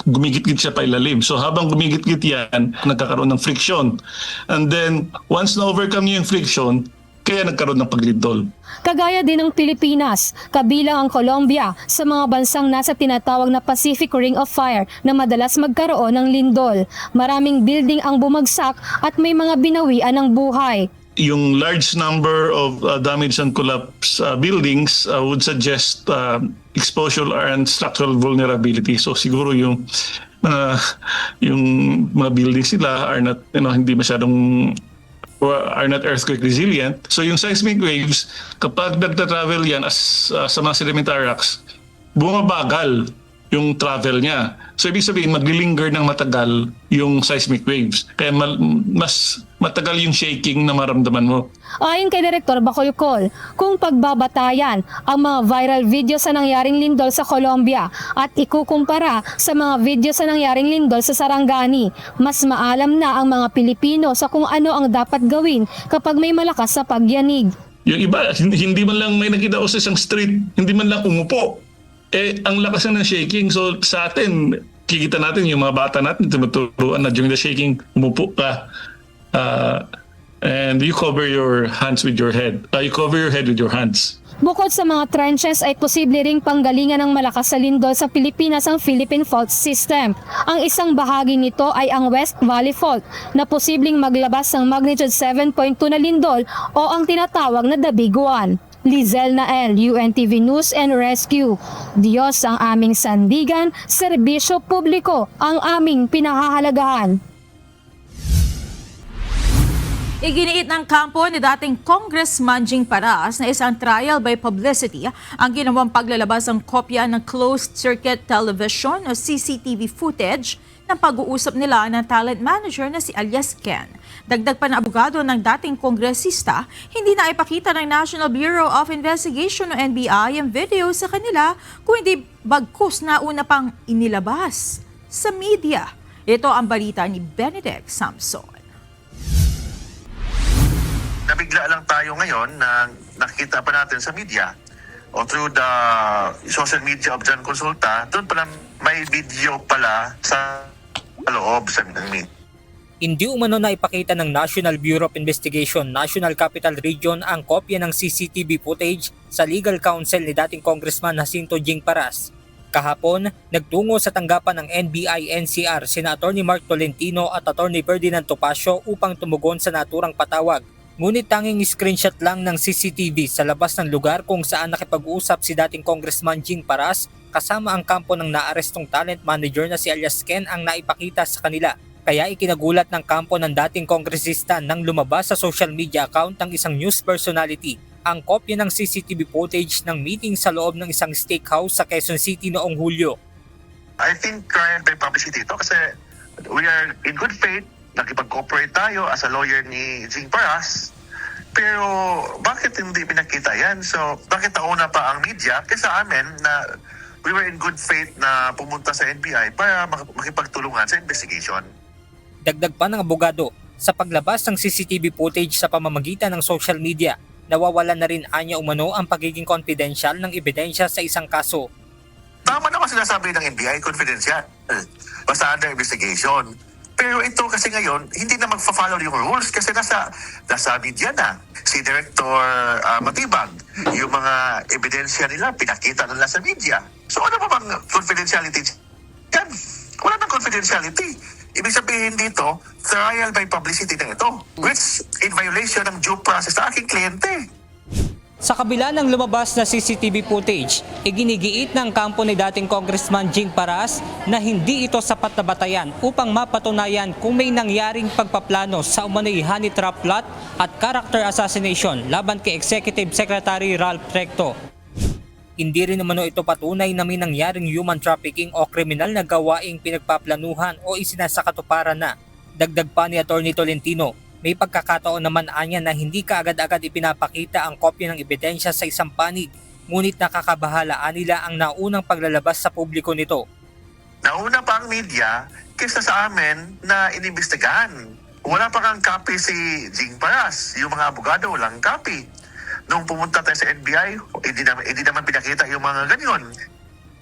gumigit-git siya pailalim. So, habang gumigit-git yan, nagkakaroon ng friction. And then, once na-overcome yung friction, kaya nagkaroon ng paglindol. Kagaya din ng Pilipinas, kabilang ang Colombia sa mga bansang nasa tinatawag na Pacific Ring of Fire na madalas magkaroon ng lindol. Maraming building ang bumagsak at may mga binawian ng buhay. Yung large number of damaged and collapsed buildings would suggest exposure and structural vulnerability. So siguro yung mga buildings nila are not, hindi masyadong are not earthquake resilient. So yung seismic waves, kapag nagta-travel yan sa mga sedimentary rocks, bumabagal yung travel niya. So ibig sabihin, maglilinger ng matagal yung seismic waves. Kaya mas matagal yung shaking na maramdaman mo. Ayon kay Direktor Bacolcol, kung pagbabatayan ang mga viral video sa nangyaring lindol sa Colombia at ikukumpara sa mga video sa nangyaring lindol sa Sarangani, mas maalam na ang mga Pilipino sa kung ano ang dapat gawin kapag may malakas sa pagyanig. Yung iba, hindi man lang may nakita ko sa isang street, hindi man lang umupo. Ang lakas na ng shaking. So sa atin, kikita natin yung mga bata natin, tinuturuan na during the shaking, umupo ka. And you cover your hands with your head. You cover your head with your hands. Bukod sa mga trenches ay posible ring panggalingan ng malakas sa lindol sa Pilipinas ang Philippine Fault System. Ang isang bahagi nito ay ang West Valley Fault na posibleng maglabas ng magnitude 7.2 na lindol o ang tinatawag na The Big One. Lizel Nael, UNTV News and Rescue. Diyos ang aming sandigan, serbisyo publiko ang aming pinahahalagahan. Iginiit ng kampo ni dating Congressman Jing Paras na isang trial by publicity ang ginawang paglalabas ng kopya ng closed-circuit television o CCTV footage ng pag-uusap nila ng talent manager na si Alias Ken. Dagdag pa na abogado ng dating kongresista, hindi na ipakita ng National Bureau of Investigation o NBI ang video sa kanila kung hindi bagkus na una pang inilabas sa media. Ito ang balita ni Benedict Samson. Nabigla lang tayo ngayon na nakikita pa natin sa media o through the social media of John Consulta, doon pala may video pala sa loob sa media. Hindi umano na ipakita ng National Bureau of Investigation National Capital Region ang kopya ng CCTV footage sa legal counsel ni dating Congressman Jacinto Jing Paras. Kahapon, nagtungo sa tanggapan ng NBI-NCR sina Atty. Mark Tolentino at Atty. Ferdinand Topacio upang tumugon sa naturang patawag. Ngunit tanging screenshot lang ng CCTV sa labas ng lugar kung saan nakipag-usap si dating Congressman Jing Paras kasama ang kampo ng naarestong talent manager na si Alias Ken ang naipakita sa kanila. Kaya ikinagulat ng kampo ng dating kongresista nang lumabas sa social media account ng isang news personality ang kopya ng CCTV footage ng meeting sa loob ng isang steakhouse sa Quezon City noong Hulyo. I think trial by publicity ito kasi we are in good faith, nakipag-cooperate tayo as a lawyer ni Jing Paras. Pero bakit hindi pinakita yan? So bakit nauna pa ang media kaysa amin na we were in good faith na pumunta sa NBI para makipagtulungan sa investigation? Dagdag pa ng abogado, sa paglabas ng CCTV footage sa pamamagitan ng social media, nawawalan na rin anya umano ang pagiging confidential ng ebidensya sa isang kaso. Tama naman sinasabi ng NBI, confidential. Basta under investigation. Pero ito kasi ngayon, hindi na magfa-follow yung rules kasi nasa media na. Si Director Matibag, yung mga ebidensya nila, pinakita nila sa media. So ano pa bang confidentiality? Yan, wala nang confidentiality. Ibig sabihin dito, trial by publicity na ito, which in violation ng due process sa aking kliyente. Sa kabila ng lumabas na CCTV footage, iginigiit ng kampo ni dating Congressman Jing Paras na hindi ito sapat na batayan upang mapatunayan kung may nangyaring pagpaplano sa umano'y honey trap plot at character assassination laban kay Executive Secretary Ralph Recto. Hindi rin umano ito patunay na may nangyaring human trafficking o kriminal na gawaing pinagpaplanuhan o isinasakatuparan na. Dagdag pa ni Atty. Tolentino, may pagkakataon naman anya na hindi kaagad-agad ipinapakita ang kopya ng ebidensya sa isang panig, ngunit nakakabahalaan nila ang naunang paglalabas sa publiko nito. Nauna pa ang media kaysa sa amin na inimbestigahan. Wala pa kang copy si Jing Paras, yung mga abogado walang copy. Nung pumunta tayo sa NBI, hindi naman pinakita yung mga ganyan.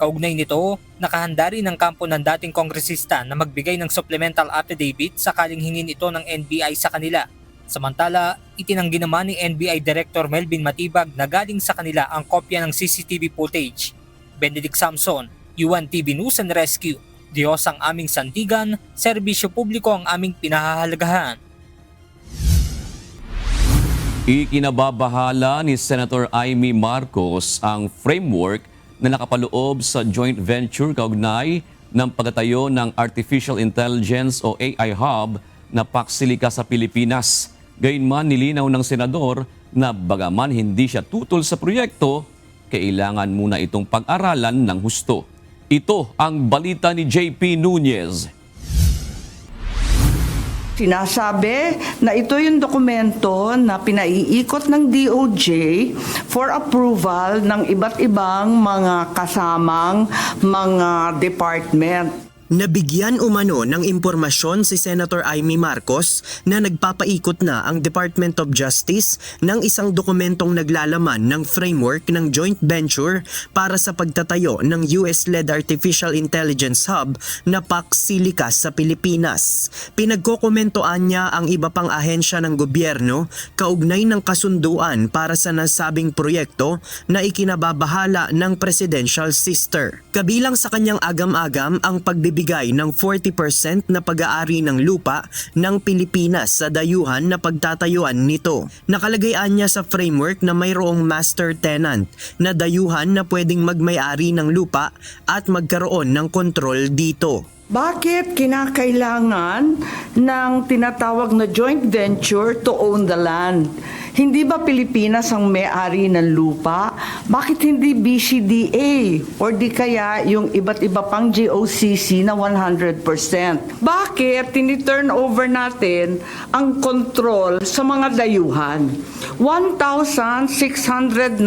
Kaugnay nito, nakahanda rin ng kampo ng dating kongresista na magbigay ng supplemental affidavit sakaling hingin ito ng NBI sa kanila. Samantala, itinanggi naman ni NBI Director Melvin Matibag na galing sa kanila ang kopya ng CCTV footage. Benedict Samson, UNTV News and Rescue. Diyos ang aming sandigan, serbisyo publiko ang aming pinahahalagahan. Ikinababahala ni Senator Amy Marcos ang framework na nakapaloob sa joint venture kaugnay ng pagtatayo ng Artificial Intelligence o AI Hub na Paxilica sa Pilipinas. Gayunman nilinaw ng senador na bagaman hindi siya tutol sa proyekto, kailangan muna itong pag-aralan ng husto. Ito ang balita ni JP Nunez. Sinasabi na ito yung dokumento na pinaiikot ng DOJ for approval ng iba't ibang mga kasamang mga department. Nabigyan umano ng impormasyon si Senator Amy Marcos na nagpapaikot na ang Department of Justice ng isang dokumentong naglalaman ng framework ng joint venture para sa pagtatayo ng US-led Artificial Intelligence Hub na Paxilica sa Pilipinas. Pinagkokomentoan niya ang iba pang ahensya ng gobyerno kaugnay ng kasunduan para sa nasabing proyekto na ikinababahala ng presidential sister. Kabilang sa kanyang agam-agam ang pagbibigay pagbibigay ng 40% na pag-aari ng lupa ng Pilipinas sa dayuhan na pagtatayuan nito. Nakalagay niya sa framework na mayroong master tenant na dayuhan na pwedeng magmay-ari ng lupa at magkaroon ng kontrol dito. Bakit kinakailangan ng tinatawag na joint venture to own the land? Hindi ba Pilipinas ang may-ari ng lupa? Bakit hindi BCDA or di kaya yung iba't iba pang GOCC na 100%? Bakit tini-turn over natin ang control sa mga dayuhan? 1,619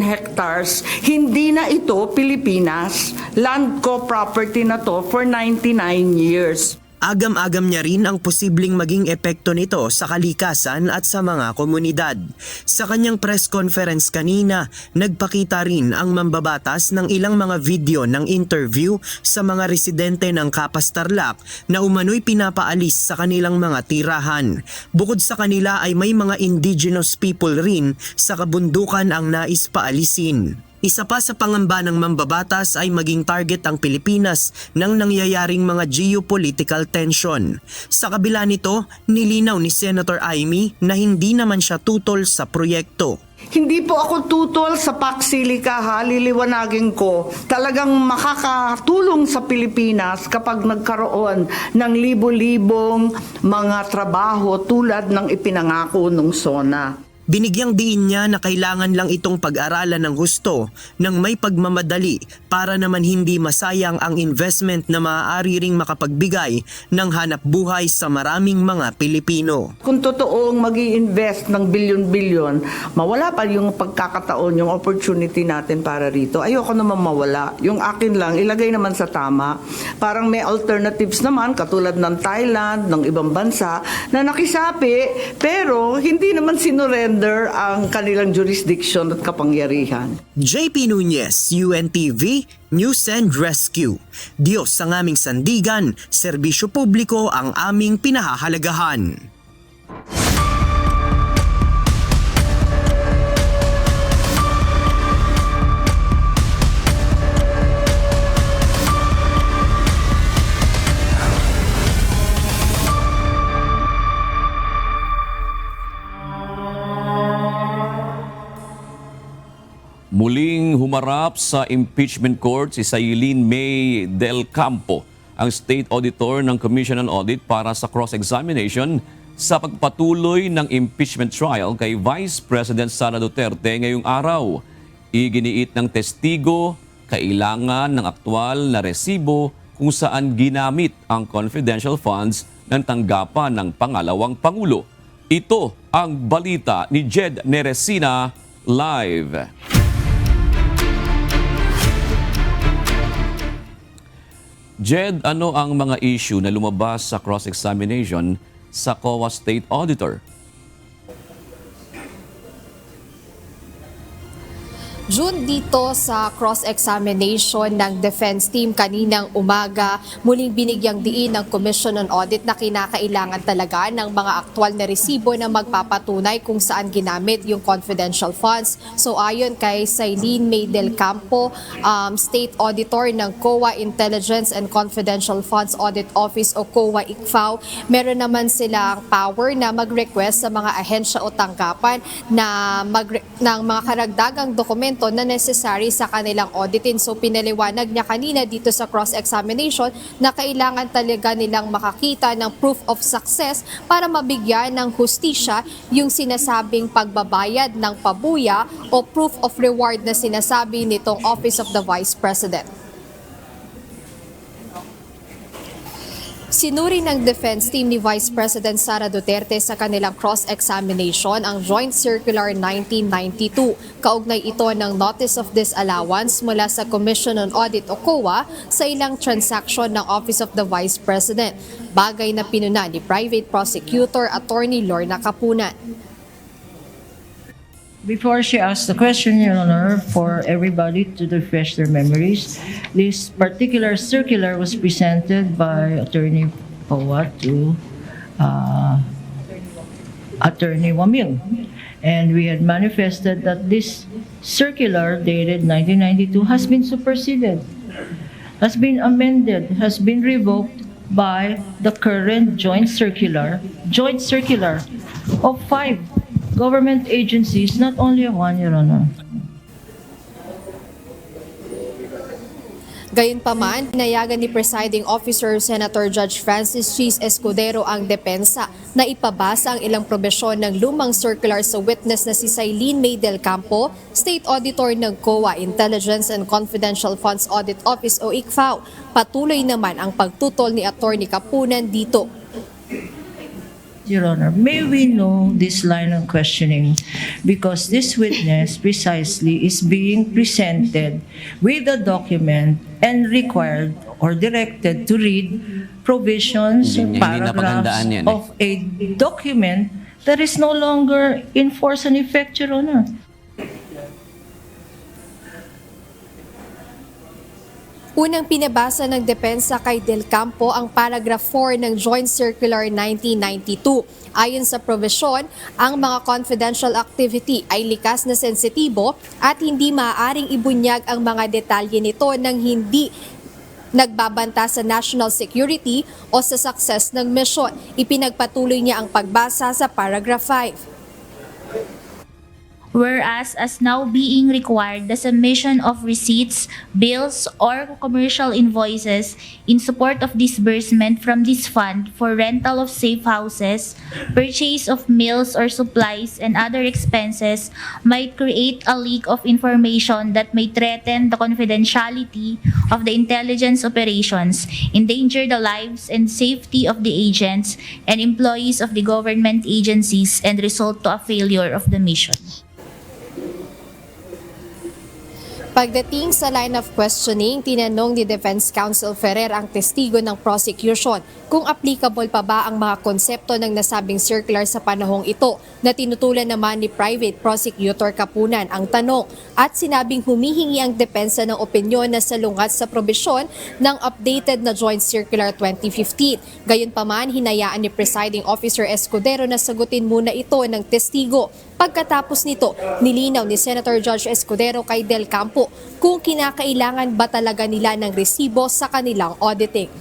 hectares, hindi na ito Pilipinas. Land co property na to for 99 years. Agam-agam niya rin ang posibleng maging epekto nito sa kalikasan at sa mga komunidad. Sa kanyang press conference kanina, nagpakita rin ang mambabatas ng ilang mga video ng interview sa mga residente ng Capas Tarlac na umano'y pinapaalis sa kanilang mga tirahan. Bukod sa kanila ay may mga indigenous people rin sa kabundukan ang nais paalisin. Isa pa sa pangamba ng mambabatas ay maging target ang Pilipinas ng nangyayaring mga geopolitical tension. Sa kabila nito, nilinaw ni Senator Amy na hindi naman siya tutol sa proyekto. Hindi po ako tutol sa Paksilica, liliwanagin ko. Talagang makakatulong sa Pilipinas kapag nagkaroon ng libo-libong mga trabaho tulad ng ipinangako ng SONA. Binigyang diin niya na kailangan lang itong pag-aralan ng husto ng may pagmamadali para naman hindi masayang ang investment na maaari ring makapagbigay ng hanap buhay sa maraming mga Pilipino. Kung totoong mag-i-invest ng bilyon-bilyon, mawala pa yung pagkakataon, yung opportunity natin para rito. Ayoko naman mawala. Yung akin lang, ilagay naman sa tama. Parang may alternatives naman, katulad ng Thailand, ng ibang bansa, na nakisapi, pero hindi naman sinurrender ang kanilang jurisdiction at kapangyarihan. JP Nunez, UNTV, News and Rescue. Diyos ang aming sandigan, serbisyo publiko ang aming pinahahalagahan. Muling humarap sa impeachment court si Sailin May Del Campo, ang State Auditor ng Commission on Audit para sa cross-examination sa pagpatuloy ng impeachment trial kay Vice President Sara Duterte ngayong araw. Iginiit ng testigo, kailangan ng aktwal na resibo kung saan ginamit ang confidential funds ng tanggapan ng pangalawang Pangulo. Ito ang balita ni Jed Neresina live. Jed, ano ang mga issue na lumabas sa cross-examination sa COA State Auditor? June, dito sa cross-examination ng defense team kaninang umaga, muling binigyang diin ng Commission on Audit na kinakailangan talaga ng mga aktwal na resibo na magpapatunay kung saan ginamit yung confidential funds. So ayon kay Sailin May Del Campo, State Auditor ng COA Intelligence and Confidential Funds Audit Office o COA ICFAO, meron naman silang power na mag-request sa mga ahensya o tanggapan na ng mga karagdagang dokumento na necessary sa kanilang auditin. So pinaliwanag niya kanina dito sa cross-examination na kailangan talaga nilang makakita ng proof of success para mabigyan ng hustisya yung sinasabing pagbabayad ng pabuya o proof of reward na sinasabi nitong Office of the Vice President. Sinuri ng defense team ni Vice President Sara Duterte sa kanilang cross-examination ang Joint Circular 1992. Kaugnay ito ng Notice of Disallowance mula sa Commission on Audit o COA sa ilang transaction ng Office of the Vice President. Bagay na pinuna ni Private Prosecutor Attorney Lorna Capunan. Before she asks the question, Your Honor, for everybody to refresh their memories, this particular circular was presented by Attorney Powa to Attorney Wamil. And we had manifested that this circular dated 1992 has been superseded. has been amended, has been revoked by the current joint circular of 5 government agencies, not only one, Your Honor. Gayunpaman, pinayagan ni Presiding Officer Senator Judge Francis Cheese Escudero ang depensa na ipabasa ang ilang probisyon ng lumang circular sa witness na si Sailin May del Campo, State Auditor ng COA Intelligence and Confidential Funds Audit Office o ICFAO. Patuloy naman ang pagtutol ni Attorney Kapunan dito. Your Honor, may we know this line of questioning because this witness precisely is being presented with a document and required or directed to read provisions Hindi paragraphs napagandaan yan, of a document that is no longer in force and effect, Your Honor. Unang pinabasa ng depensa kay Del Campo ang paragraph 4 ng Joint Circular 1992. Ayon sa provision, ang mga confidential activity ay likas na sensitibo at hindi maaaring ibunyag ang mga detalye nito nang hindi nagbabanta sa national security o sa success ng mission. Ipinagpatuloy niya ang pagbasa sa paragraph 5. Whereas, as now being required, the submission of receipts, bills, or commercial invoices in support of disbursement from this fund for rental of safe houses, purchase of meals or supplies, and other expenses might create a leak of information that may threaten the confidentiality of the intelligence operations, endanger the lives and safety of the agents and employees of the government agencies, and result to a failure of the mission. Pagdating sa line of questioning, tinanong ni Defense Counsel Ferrer ang testigo ng prosecution kung applicable pa ba ang mga konsepto ng nasabing circular sa panahong ito na tinutulan naman ni Private Prosecutor Kapunan ang tanong at sinabing humihingi ang depensa ng opinyon na salungat sa probisyon ng updated na Joint Circular 2015. Gayunpaman, hinayaan ni Presiding Officer Escudero na sagutin muna ito ng testigo. Pagkatapos nito, nilinaw ni Senator Judge Escudero kay Del Campo kung kinakailangan ba talaga nila ng resibo sa kanilang auditing.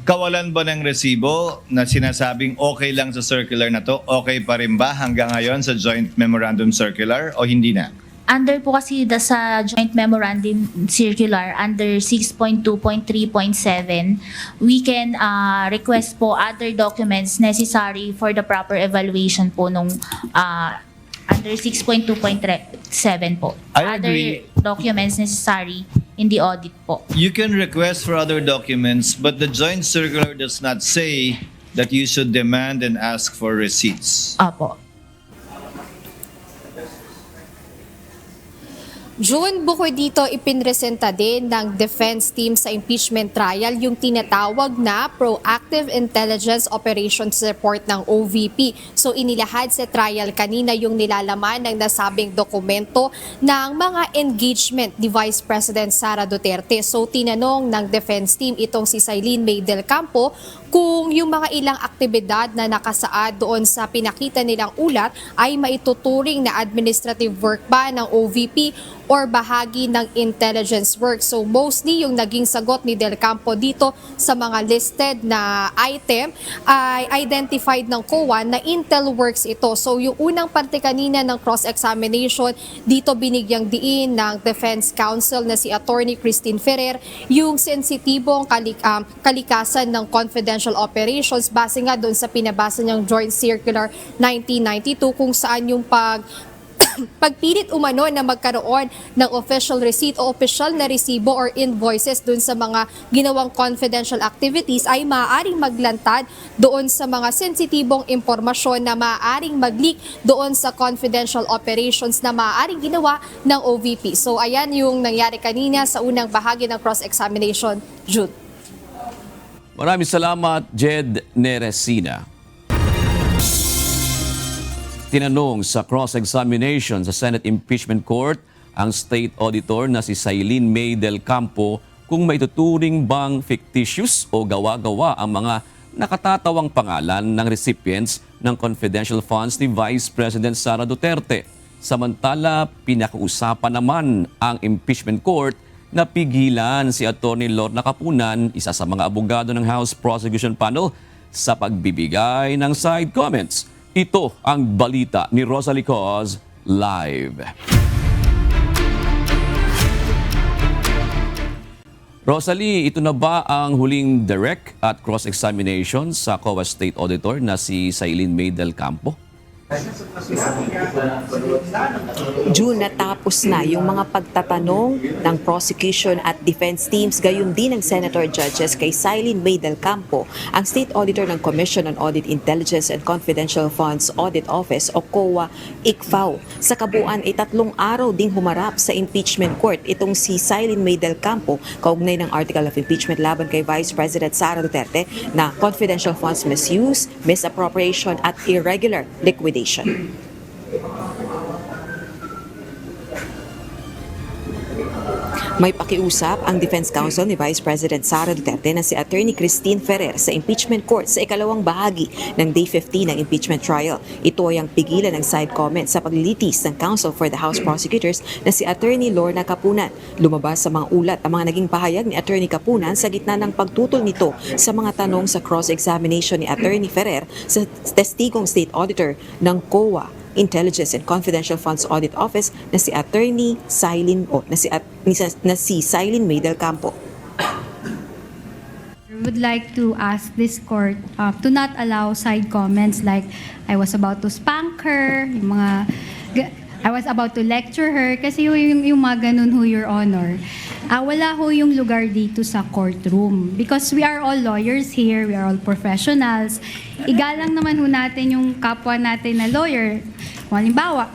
Kawalan ba ng resibo na sinasabing okay lang sa circular na to, okay pa rin ba hanggang ngayon sa Joint Memorandum Circular o hindi na? Under po kasi sa Joint Memorandum Circular, under 6.2.3.7, we can request po other documents necessary for the proper evaluation po nung under 6.2.7 po. I agree. Other documents necessary in the audit po. You can request for other documents, but the Joint Circular does not say that you should demand and ask for receipts. Apo. June, bukod dito, ipinresenta din ng defense team sa impeachment trial yung tinatawag na Proactive Intelligence Operations Report ng OVP. So inilahad sa trial kanina yung nilalaman ng nasabing dokumento ng mga engagement ni Vice President Sara Duterte. So tinanong ng defense team itong si Sailin May del Campo kung yung mga ilang aktibidad na nakasaad doon sa pinakita nilang ulat ay maituturing na administrative work ba ng OVP or bahagi ng intelligence work. So mostly yung naging sagot ni Del Campo dito sa mga listed na item ay identified ng COA na Intel works ito. So yung unang parte kanina ng cross-examination, dito binigyang diin ng defense counsel na si Attorney Christine Ferrer yung sensitibong kalikasan ng confidential operations base nga doon sa pinabasa niyang Joint Circular 1992 kung saan yung pagpilit umano na magkaroon ng official receipt o official na resibo or invoices doon sa mga ginawang confidential activities ay maaaring maglantad doon sa mga sensitibong impormasyon na maaaring mag-leak doon sa confidential operations na maaaring ginawa ng OVP. So ayan yung nangyari kanina sa unang bahagi ng cross-examination, Jude. Maraming salamat, Jed Neresina. Tinanong sa cross-examination sa Senate Impeachment Court ang State Auditor na si Sailin May del Campo kung may tuturing bang fictitious o gawa-gawa ang mga nakatatawang pangalan ng recipients ng confidential funds ni Vice President Sara Duterte. Samantala, pinakausapan naman ang Impeachment Court napigilan si Atty. Lorna Kapunan, isa sa mga abogado ng House Prosecution Panel, sa pagbibigay ng side comments. Ito ang balita ni Rosalie Cos live. Rosalie, ito na ba ang huling direct at cross-examination sa COA State Auditor na si Sailin May del Campo? June, natapos na yung mga pagtatanong ng prosecution at defense teams, gayon din ng Senator Judges kay Sailin May del Campo, ang State Auditor ng Commission on Audit Intelligence and Confidential Funds Audit Office o COA ICFAO. Sa kabuuan ay 3 araw ding humarap sa impeachment court itong si Sailin May del Campo kaugnay ng article of impeachment laban kay Vice President Sara Duterte na confidential funds misuse, misappropriation at irregular liquidation. May pakiusap ang Defense Counsel ni Vice President Sara Duterte na si Attorney Christine Ferrer sa impeachment court sa ikalawang bahagi ng Day 15 ng impeachment trial. Ito ay ang pigilan ng side comment sa paglilitis ng Counsel for the House Prosecutors na si Attorney Lorna Kapunan. Lumabas sa mga ulat ang mga naging pahayag ni Attorney Kapunan sa gitna ng pagtutol nito sa mga tanong sa cross-examination ni Attorney Ferrer sa testigong State Auditor ng COA Intelligence and Confidential Funds Audit Office na si Attorney Sailin na si Sailin May del Campo. I would like to ask this court to not allow side comments like I was about to spank her, yung mga I was about to lecture her kasi yung mga ganun ho, Your Honor. Wala ho yung lugar dito sa courtroom because we are all lawyers here, we are all professionals. Igalang naman ho natin yung kapwa natin na lawyer. Kung halimbawa,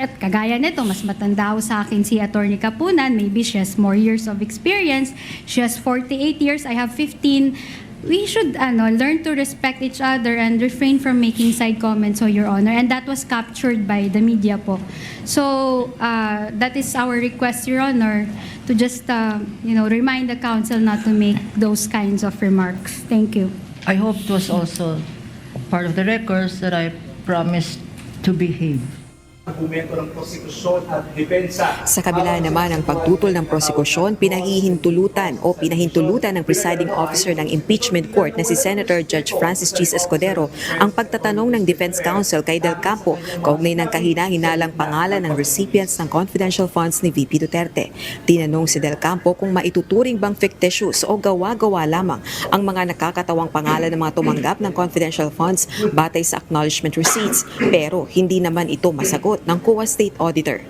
at kagaya nito, mas matanda ho sa akin si Attorney Kapunan, maybe she has more years of experience, she has 48 years, I have 15. We should learn to respect each other and refrain from making side comments, Your Honor. And that was captured by the media po. So that is our request, Your Honor, to just remind the counsel not to make those kinds of remarks. Thank you. I hope it was also part of the records that I promised to behave. Sa kabila naman ng pagtutol ng prosekusyon, pinahintulutan ng presiding officer ng impeachment court na si Senator Judge Francis Chis Escudero ang pagtatanong ng Defense Counsel kay Del Campo kaugnay ng kahina-hinalang pangalan ng recipients ng confidential funds ni VP Duterte. Tinanong si Del Campo kung maituturing bang fictitious o gawa-gawa lamang ang mga nakakatawang pangalan ng mga tumanggap ng confidential funds batay sa acknowledgement receipts, pero hindi naman ito masagot ng COA State Auditor.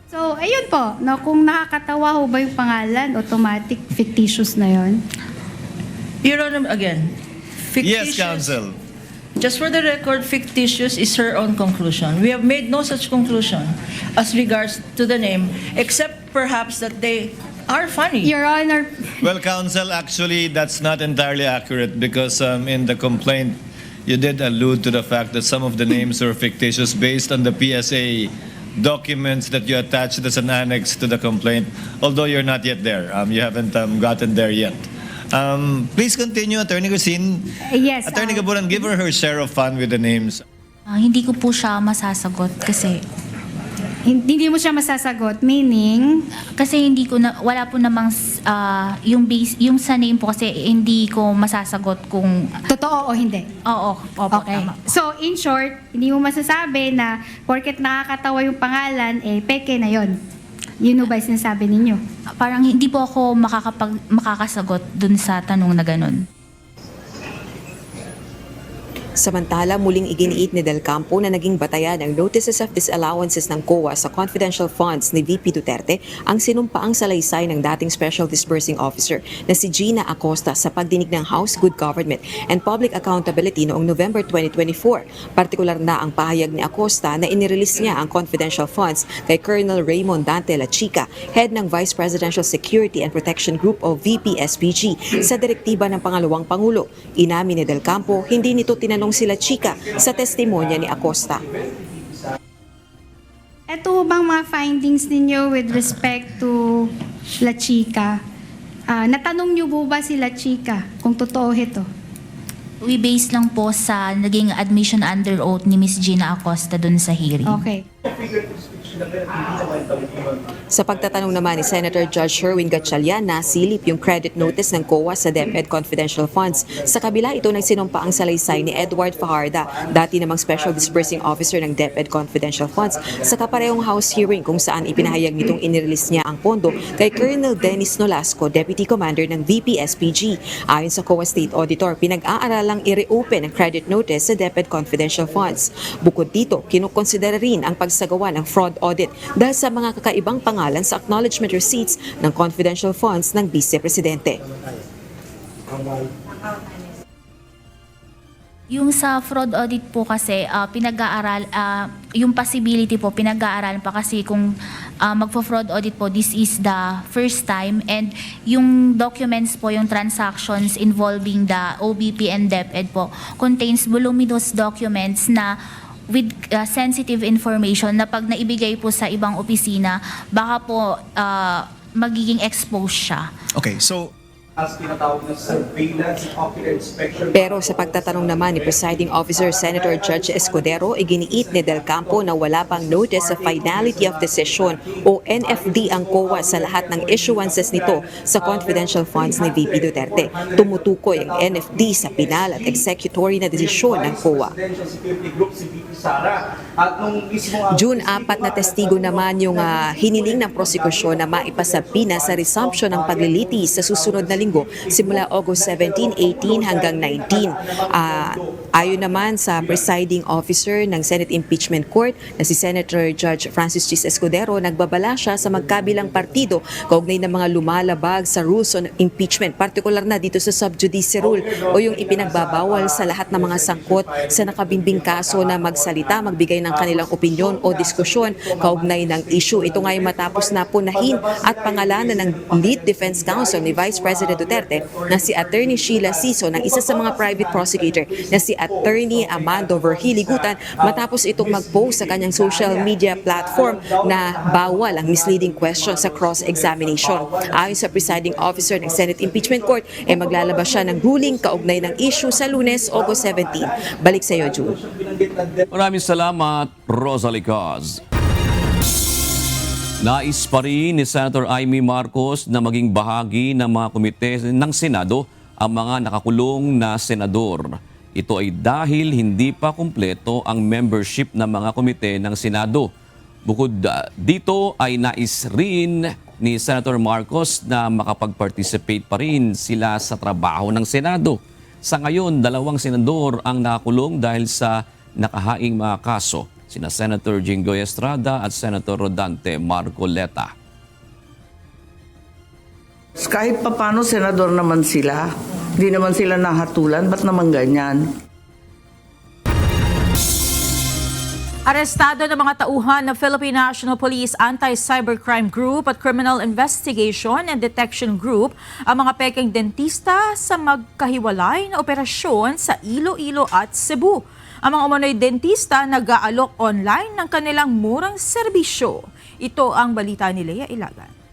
So, ayun po, kung nakakatawa ho ba yung pangalan, automatic fictitious na yon? Your Honor, again, Yes, fictitious. Counsel. Just for the record, fictitious is her own conclusion. We have made no such conclusion as regards to the name, except perhaps that they are funny. Your Honor. Well, Counsel, actually, that's not entirely accurate because in the complaint, you did allude to the fact that some of the names were fictitious based on the PSA documents that you attached as an annex to the complaint, although you're not yet there. You haven't gotten there yet. Please continue, Attorney Christine. Yes. Attorney Kapunan, give her share of fun with the names. Hindi ko po siya masasagot kasi Hindi mo siya masasagot, meaning? Kasi wala po namang yung sa name po kasi hindi ko masasagot kung Totoo o hindi? Oo, Okay. tama. So, in short, hindi mo masasabi na porket nakakatawa yung pangalan, peke na yon. Yun ba yung sinasabi ninyo? Parang hindi po ako makakasagot dun sa tanong na ganun. Samantala, muling iginiit ni Del Campo na naging batayan ng notices of disallowances ng COA sa confidential funds ni VP Duterte ang sinumpaang salaysay ng dating Special Disbursing Officer na si Gina Acosta sa pagdinig ng House Good Government and Public Accountability noong November 2024. Partikular na ang pahayag ni Acosta na inirelease niya ang confidential funds kay Colonel Raymond Dante La Chica, head ng Vice Presidential Security and Protection Group o VP-SPG, sa direktiba ng Pangalawang Pangulo. Inamin ni Del Campo, hindi nito tinanong sila Chica sa testimonya ni Acosta. Ito bang mga findings ninyo with respect to La Chica? Natanong niyo po ba si La Chica kung totoo ito? We base lang po sa naging admission under oath ni Miss Gina Acosta dun sa hearing. Okay. Sa pagtatanong naman ni Senator Judge Sherwin Gatchalian, nasilip yung credit notice ng COA sa DepEd confidential funds. Sa kabila, ito nagsinumpa ang salaysay ni Edward Fajarda, dati namang Special Disbursing Officer ng DepEd confidential funds, sa kaparehong House hearing kung saan ipinahayag nitong inirelease niya ang pondo kay Colonel Dennis Nolasco, Deputy Commander ng VP-SPG. Ayon sa COA State Auditor, pinag-aaralang i-reopen ang credit notice sa DepEd confidential funds. Bukod dito, kinukonsidera rin ang pagsagawa ng fraud audit dahil sa mga kakaibang pangalan sa acknowledgement receipts ng confidential funds ng Vice Presidente. Yung sa fraud audit po kasi pinag-aaral, yung possibility po pinag-aaralan pa kasi kung magpo-fraud audit po, this is the first time, and yung documents po, yung transactions involving the OBP and DepEd po contains voluminous documents na with sensitive information na pag naibigay po sa ibang opisina, baka po magiging exposed siya. Okay, so as tinatawag na surveillance and ocular inspection. Pero sa pagtatanong naman ni Presiding Officer Senator Judge Escudero, iginiit ni Del Campo na wala pang notice sa finality of decision o NFD ang COA sa lahat ng issuances nito sa confidential funds ni VP Duterte. Tumutukoy ang NFD sa pinal at executory na desisyon ng COA. June 4 na testigo naman yung hiniling ng prosekusyon na maipasabina sa resumption ng paglilitis sa susunod na linggo simula August 17, 18 hanggang 19. Ayon naman sa presiding officer ng Senate Impeachment Court na si Senator Judge Francis Chis Escudero, nagbabala siya sa magkabilang partido kaugnay ng mga lumalabag sa rules on impeachment, partikular na dito sa sub judice rule o yung ipinagbabawal sa lahat ng mga sangkot sa nakabimbing kaso na magsalita, magbigay ng kanilang opinyon o diskusyon kaugnay ng issue. Ito nga ay matapos na punahin at pangalanan ng lead defense counsel ni Vice President Duterte na si Attorney Sheila Siso ng isa sa mga private prosecutor na si Attorney Amando Verhiligutan matapos itong mag-post sa kanyang social media platform na bawal ang misleading question sa cross-examination. Ayon sa presiding officer ng Senate Impeachment Court, maglalabas siya ng ruling kaugnay ng issue sa Lunes, August 17. Balik sa iyo, June. Maraming salamat, Rosalie Caz. Nais pa rin ni Senator Amy Marcos na maging bahagi ng mga komite ng Senado ang mga nakakulong na senador. Ito ay dahil hindi pa kumpleto ang membership ng mga komite ng Senado. Bukod dito ay nais rin ni Senator Marcos na makapag-participate pa rin sila sa trabaho ng Senado. Sa ngayon, 2 senador ang nakakulong dahil sa nakahaing mga kaso, sina Senator Jinggoy Estrada at Senator Rodante Marcoleta. Kahit papano senador naman sila, hindi naman sila nahatulan, ba't naman ganyan? Arestado ng mga tauhan ng Philippine National Police Anti-Cybercrime Group at Criminal Investigation and Detection Group ang mga pekeng dentista sa magkahiwalay na operasyon sa Iloilo at Cebu. Ang mga umano'y dentista nag-aalok online ng kanilang murang serbisyo. Ito ang balita ni Lea Ilagan.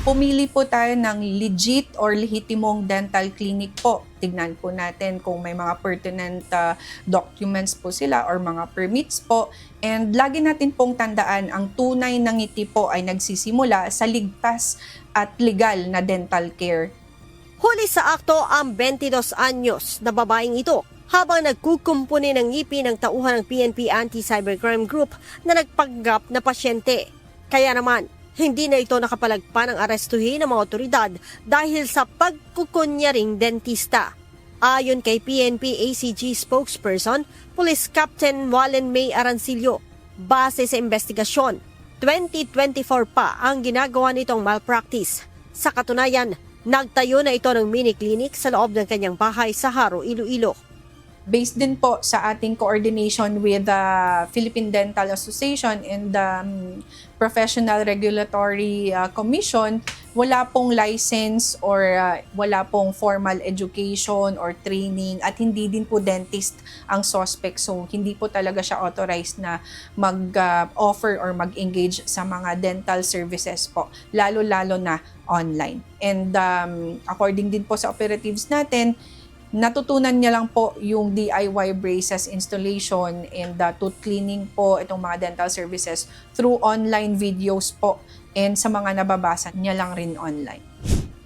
Pumili po tayo ng legit or lehitimong dental clinic po. Tignan po natin kung may mga pertinent documents po sila or mga permits po. And lagi natin pong tandaan, ang tunay na ngiti po ay nagsisimula sa ligtas at legal na dental care. Huli sa akto ang 22 anyos na babaeng ito habang nagkukumpuni ng ngipin ng tauhan ng PNP Anti-Cybercrime Group na nagpanggap na pasyente. Kaya naman, hindi na ito nakapalagpan ng arestuhin ng mga otoridad dahil sa pagkukunyaring dentista. Ayon kay PNP ACG spokesperson, Police Captain Wallen May Arancillo, base sa investigasyon, 2024 pa ang ginagawa nitong malpractice. Sa katunayan, nagtayo na ito ng mini-clinic sa loob ng kanyang bahay sa Haro, Iloilo. Based din po sa ating coordination with the Philippine Dental Association and the Professional Regulatory Commission, wala pong license or wala pong formal education or training at hindi din po dentist ang suspect. So hindi po talaga siya authorized na mag-offer or mag-engage sa mga dental services po, lalo-lalo na online. And according din po sa operatives natin, Natutunan niya lang po yung DIY braces installation and tooth cleaning po, itong mga dental services through online videos po, and sa mga nababasa niya lang rin online.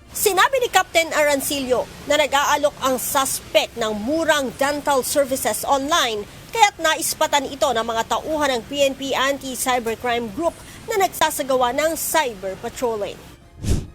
Sinabi ni Captain Arancillo na nag-aalok ang suspect ng murang dental services online kaya't naispatan ito ng mga tauhan ng PNP Anti-Cybercrime Group na nagsasagawa ng cyber patrolling.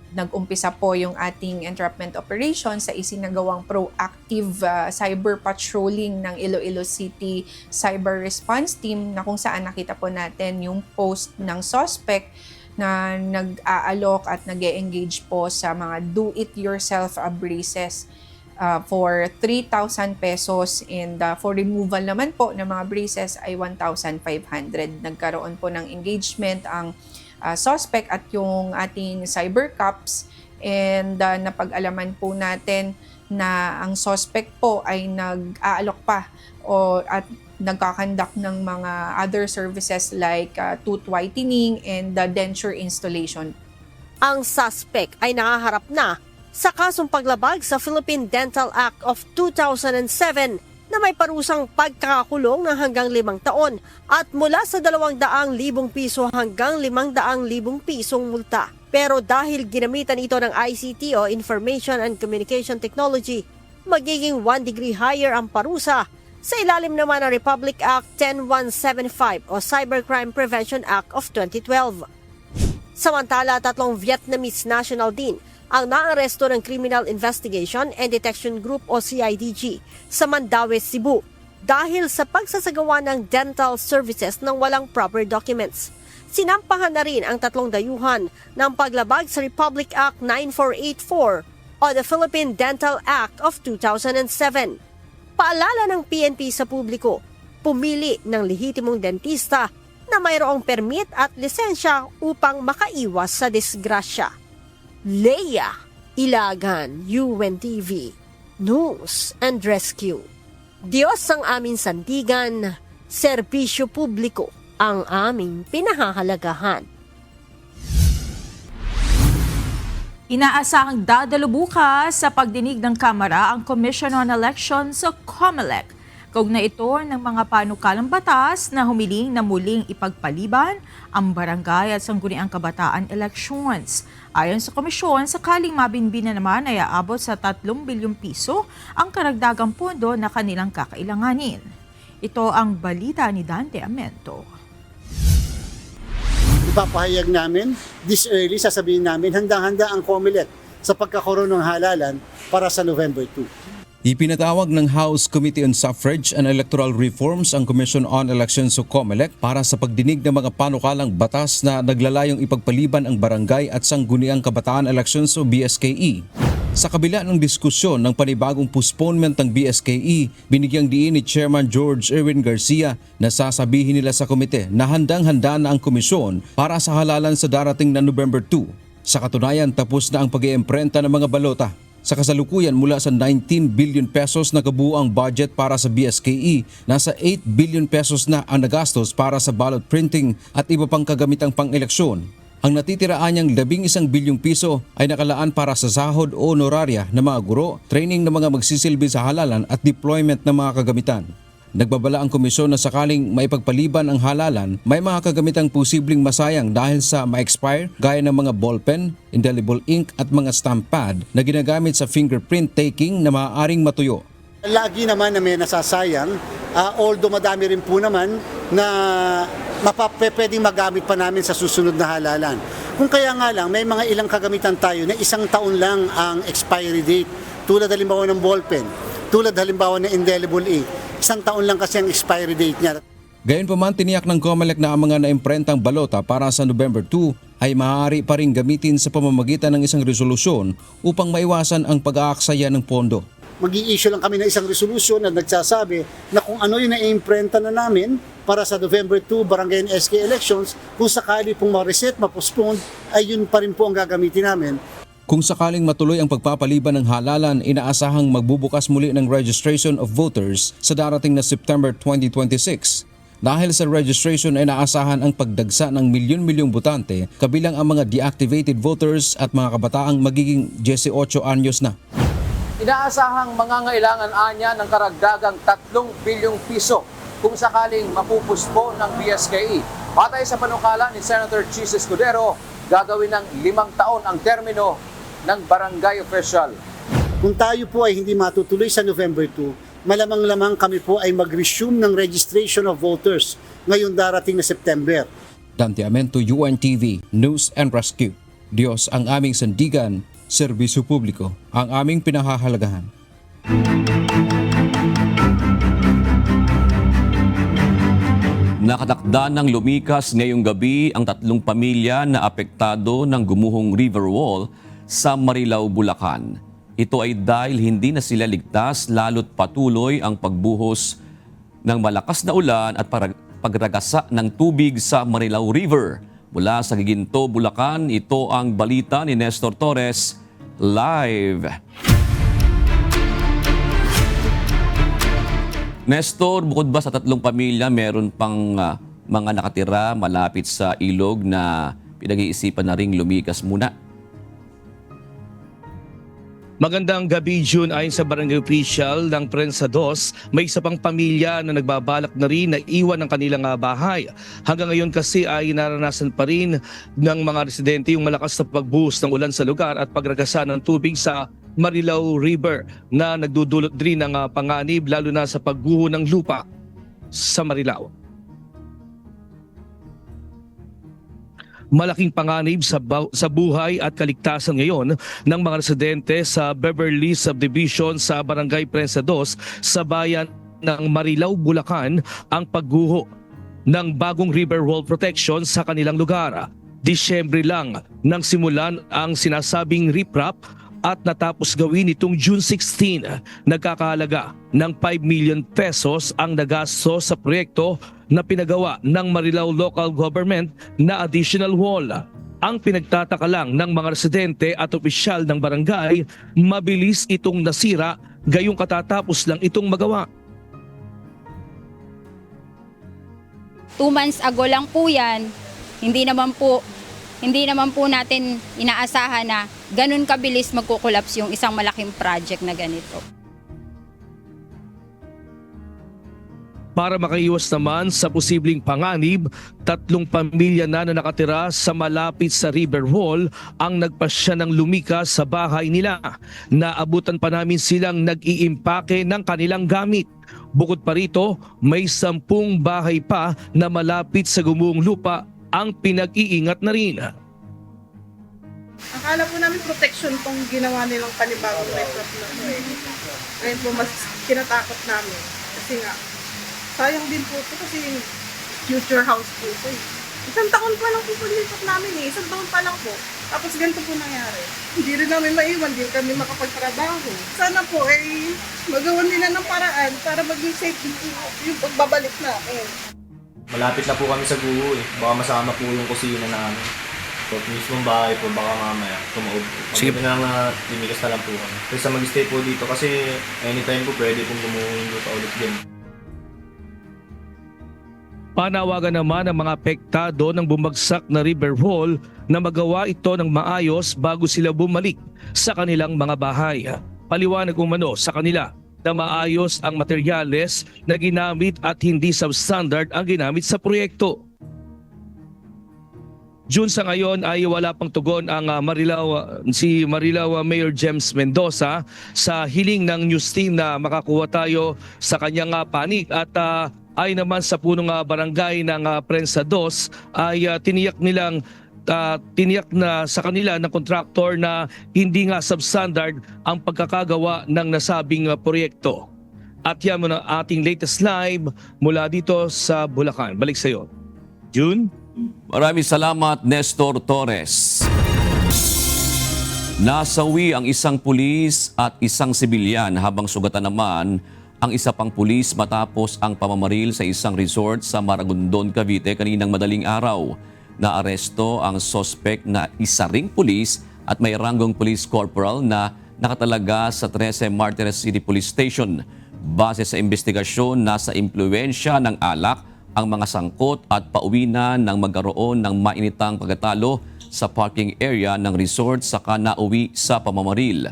Nag-umpisa po yung ating entrapment operation sa isinagawang proactive cyber patrolling ng Iloilo City Cyber Response Team na kung saan nakita po natin yung post ng suspect na nag-aalok at nag-engage po sa mga do-it-yourself braces for 3,000 pesos and for removal naman po ng mga braces ay 1,500. Nagkaroon po ng engagement ang suspect at yung ating cyber cops and napag-alaman po natin na ang suspect po ay nag-aalok pa at nagkakandak ng mga other services like tooth whitening and denture installation. Ang suspect ay nakaharap na sa kasong paglabag sa Philippine Dental Act of 2007 na may parusang pagkakakulong ng hanggang 5 taon at mula sa 200,000 piso hanggang 500,000 pisong multa. Pero dahil ginamitan ito ng ICT o Information and Communication Technology, magiging 1 degree higher ang parusa sa ilalim naman ng Republic Act 10175 o Cybercrime Prevention Act of 2012. Samantala, 3 Vietnamese national din ang naaresto ng Criminal Investigation and Detection Group o CIDG sa Mandaue, Cebu dahil sa pagsasagawa ng dental services ng walang proper documents. Sinampahan na rin ang 3 dayuhan ng paglabag sa Republic Act 9484 o the Philippine Dental Act of 2007. Paalala ng PNP sa publiko, pumili ng lehitimong dentista na mayroong permit at lisensya upang makaiwas sa disgrasya. Leia Ilagan, UNTV, News and Rescue. Diyos ang aming sandigan, serbisyo publiko ang aming pinahahalagahan. Inaasahang dadalo bukas sa pagdinig ng Kamara ang Commission on Elections o COMELEC. Kaugnay ito ng mga panukalang batas na humiling na muling ipagpaliban ang barangay at sangguniang kabataan elections. Ayon sa komisyon, sakaling mabinbin na naman ay aabot sa 3 bilyong piso ang karagdagang pondo na kanilang kakailanganin. Ito ang balita ni Dante Amento. Ipapahayag namin, this early sasabihin namin, handang-handa ang COMELEC sa pagkakaroon ng halalan para sa November 2. Ipinatawag ng House Committee on Suffrage and Electoral Reforms ang Commission on Elections o COMELEC para sa pagdinig ng mga panukalang batas na naglalayong ipagpaliban ang barangay at sangguniang kabataan elections o BSKE. Sa kabila ng diskusyon ng panibagong postponement ng BSKE, binigyang diin ni Chairman George Erwin Garcia na sasabihin nila sa komite na handang-handa na ang komisyon para sa halalan sa darating na November 2. Sa katunayan, tapos na ang pag-iimprenta ng mga balota. Sa kasalukuyan, mula sa 19 billion pesos na kabuuang budget para sa BSKE, nasa 8 billion pesos na ang nagastos para sa ballot printing at iba pang kagamitang pang-eleksyon. Ang natitiraan niyang 11 bilyong piso ay nakalaan para sa sahod o honoraria ng mga guro, training ng mga magsisilbi sa halalan at deployment ng mga kagamitan. Nagbabala ang komisyon na sakaling maipagpaliban ang halalan, may mga kagamitang posibleng masayang dahil sa ma-expire gaya ng mga ballpen, indelible ink at mga stamp pad na ginagamit sa fingerprint taking na maaaring matuyo. Lagi naman na may nasasayang, although madami rin po naman na pwedeng magamit pa namin sa susunod na halalan. Kung kaya nga lang, may mga ilang kagamitan tayo na 1 taon lang ang expiry date, tulad halimbawa ng ballpen, tulad halimbawa ng indelible ink. 1 taon lang kasi ang expiry date niya. Gayunpaman, tiniyak ng COMELEC na ang mga naimprentang balota para sa November 2 ay maaari pa rin gamitin sa pamamagitan ng isang resolusyon upang maiwasan ang pag-aaksaya ng pondo. Mag-i-issue lang kami ng isang resolusyon na nagsasabi na kung ano yung na-imprenta na namin para sa November 2 barangay and SK elections, kung sakali pong ma-reset, ma-postpone, ay yun pa rin po ang gagamitin namin. Kung sakaling matuloy ang pagpapaliban ng halalan, inaasahang magbubukas muli ng registration of voters sa darating na September 2026. Dahil sa registration ay inaasahan ang pagdagsa ng milyon-milyong botante, kabilang ang mga deactivated voters at mga kabataang magiging 18 anyos na. Inaasahang mangangailangan anya ng karagdagang 3 bilyong piso kung sakaling mapupuspo ng BSKE. Batay sa panukala ni Senator Chis Escudero, gagawin ng 5 taon ang termino ng barangay official. Kung tayo po ay hindi matutuloy sa November 2, malamang-lamang kami po ay mag-resume ng registration of voters ngayong darating na September. Dante Amento, UNTV, News and Rescue. Diyos ang aming sandigan, serbisyo publiko ang aming pinahahalagahan. Nakatakda ng lumikas ngayong gabi ang 3 pamilya na apektado ng gumuhong river wall sa Marilao, Bulacan. Ito ay dahil hindi na sila ligtas lalo't patuloy ang pagbuhos ng malakas na ulan at pagragasa ng tubig sa Marilao River. Mula sa Giginto, Bulacan, ito ang balita ni Nestor Torres, live. Nestor, bukod ba sa 3 pamilya, meron pang mga nakatira malapit sa ilog na pinag-iisipan na ring lumikas muna? Magandang gabi, June. Ayon sa barangay official ng Prensa 2, may isa pang pamilya na nagbabalak na rin na iwan ang kanilang bahay. Hanggang ngayon kasi ay naranasan pa rin ng mga residente yung malakas na pagbuhos ng ulan sa lugar at pagragasa ng tubig sa Marilao River na nagdudulot din ng panganib lalo na sa pagguho ng lupa sa Marilao. Malaking panganib sa buhay at kaligtasan ngayon ng mga residente sa Beverly Subdivision sa Barangay Prensa 2 sa bayan ng Marilao, Bulacan ang pagguho ng bagong river wall protection sa kanilang lugar. Disyembre lang nang simulan ang sinasabing riprap at natapos gawin itong June 16. Nagkakahalaga ng 5 million pesos ang nagasto sa proyekto na pinagawa ng Marilao Local Government na additional wall. Ang pinagtataka lang ng mga residente at opisyal ng barangay, mabilis itong nasira gayong katatapos lang itong magawa. 2 months ago lang po yan, hindi naman po natin inaasahan na ganun kabilis magkukulaps yung isang malaking project na ganito. Para makaiwas naman sa posibleng panganib, 3 pamilya na nakatira sa malapit sa river wall ang nagpasya ng lumikas sa bahay nila. Naabutan pa namin silang nag-iimpake ng kanilang gamit. Bukod pa rito, may 10 bahay pa na malapit sa gumuhong lupa ang pinag-iingat na rin. Akala po namin protection tong ginawa nilang panibagong retrop na po eh. Ngayon po mas kinatakot namin. Kasi nga, sayang din po ito kasi future house po ito eh. 1 taon pa lang po pag-lipat namin eh. 1 taon pa lang po. Tapos ganito po nangyari. Hindi rin namin maiwan, hindi kami makapagtrabaho. Sana po ay magawan nila ng paraan para maging safe yung pagbabalik namin. Malapit na po kami sa guho eh. Baka masama po yung kusina namin. So, mismong bahay po, baka mamaya tumaob. Sige na lang na limigas na lang po kami. Kasi mag-stay po dito kasi anytime po pwede pong gumuhin pa ulit din. Panawagan naman ang mga apektado ng bumagsak na river wall na magawa ito ng maayos bago sila bumalik sa kanilang mga bahay. Paliwanag umano sa kanila na maayos ang materyales na ginamit at hindi substandard ang ginamit sa proyekto. June, sa ngayon ay wala pang tugon ang si Marilao Mayor James Mendoza sa hiling ng news team na makakuha tayo sa kanyang panig at ay naman sa punong barangay ng Prensa 2 ay tiniyak na sa kanila ng kontraktor na hindi nga substandard ang pagkakagawa ng nasabing proyekto. At yan muna ating latest live mula dito sa Bulacan. Balik sa iyo, June. Maraming salamat, Nestor Torres. Nasawi ang isang pulis at isang sibilyan habang sugatan naman ang isa pang pulis matapos ang pamamaril sa isang resort sa Maragondon, Cavite kaninang madaling araw. Naaresto ang sospek na isa ring pulis at may ranggong police corporal na nakatalaga sa 13 Martires City Police Station. Base sa investigasyon, nasa impluwensya ng alak ang mga sangkot at pauwi na ng magkaroon ng mainitang pagkatalo sa parking area ng resort saka nauwi sa pamamaril.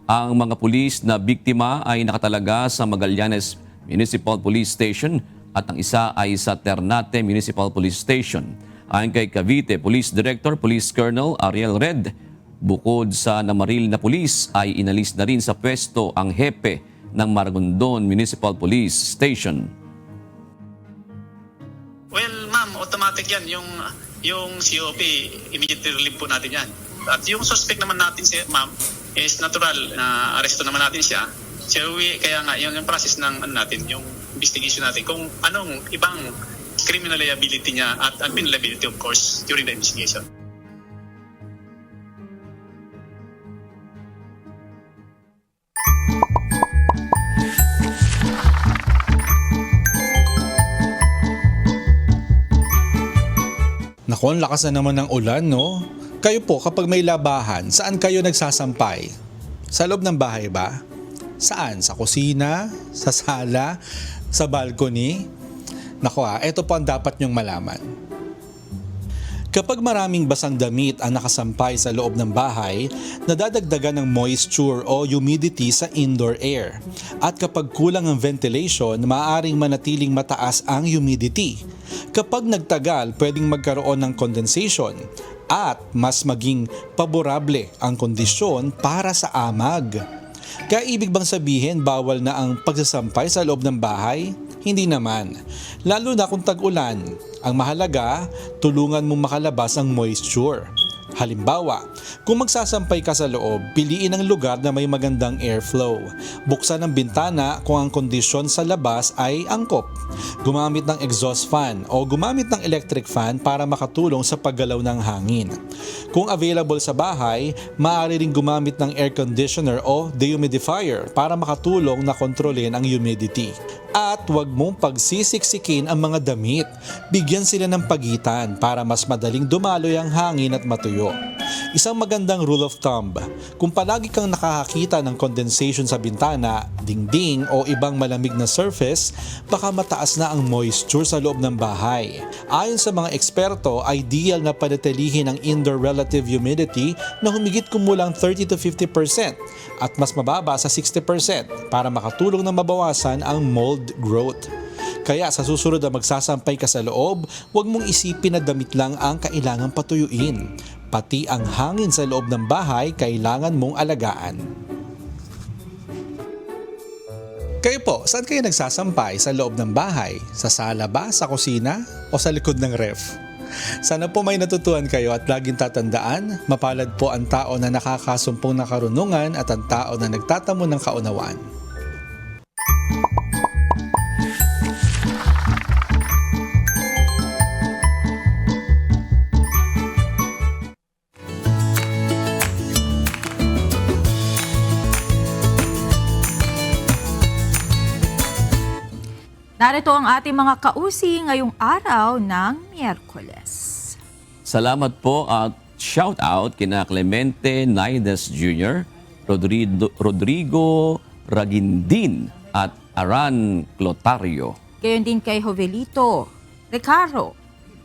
Ang mga pulis na biktima ay nakatalaga sa Magallanes Municipal Police Station at ang isa ay sa Ternate Municipal Police Station. Ayon kay Cavite Police Director Police Colonel Ariel Red, bukod sa namaril na pulis ay inalis na rin sa pwesto ang hepe ng Maragondon Municipal Police Station. Well, ma'am, automatic yan. Yung COP, immediately relieve po natin yan. At yung suspect naman natin, ma'am, is natural na aresto naman natin siya. So, kaya nga, yung process ng natin, yung investigation natin, kung anong ibang criminal liability niya at admin liability, of course, during the investigation. Naku, ang lakas na naman ng ulan, no? Kayo po, kapag may labahan, saan kayo nagsasampay? Sa loob ng bahay ba? Saan? Sa kusina? Sa sala? Sa balcony? Naku eto po ang dapat nyong malaman. Kapag maraming basang damit ang nakasampay sa loob ng bahay, nadadagdagan ng moisture o humidity sa indoor air. At kapag kulang ang ventilation, maaaring manatiling mataas ang humidity. Kapag nagtagal, pwedeng magkaroon ng condensation at mas maging paborable ang kondisyon para sa amag. Kaya ibig bang sabihin bawal na ang pagsasampay sa loob ng bahay? Hindi naman. Lalo na kung tag-ulan. Ang mahalaga, tulungan mong makalabas ang moisture. Halimbawa, kung magsasampay ka sa loob, piliin ang lugar na may magandang airflow. Buksan ang bintana kung ang kondisyon sa labas ay angkop. Gumamit ng exhaust fan o gumamit ng electric fan para makatulong sa paggalaw ng hangin. Kung available sa bahay, maaari ring gumamit ng air conditioner o dehumidifier para makatulong na kontrolin ang humidity. At huwag mong pagsisiksikin ang mga damit. Bigyan sila ng pagitan para mas madaling dumaloy ang hangin at matuyo. Isang magandang rule of thumb, kung palagi kang nakakakita ng condensation sa bintana, dingding o ibang malamig na surface, baka mataas na ang moisture sa loob ng bahay. Ayon sa mga eksperto, ideal na panatilihin ang indoor relative humidity na humigit kumulang 30 to 50% at mas mababa sa 60% para makatulong na mabawasan ang mold growth. Kaya sa susunod na magsasampay ka sa loob, huwag mong isipin na damit lang ang kailangang patuyuin. Pati ang hangin sa loob ng bahay kailangan mong alagaan. Kayo po, saan kayo nagsasampay sa loob ng bahay? Sa sala ba, sa kusina, o sa likod ng ref? Sana po may natutuhan kayo at laging tatandaan, mapalad po ang tao na nakakasumpong ng karunungan at ang tao na nagtatamo ng kaunawaan. Narito ang ating mga kausi ngayong araw ng Miyerkules. Salamat po at shout out kina Clemente Naides Jr., Rodrigo Ragindin at Aran Clotario. Gayon din kay Jovelito, Ricardo,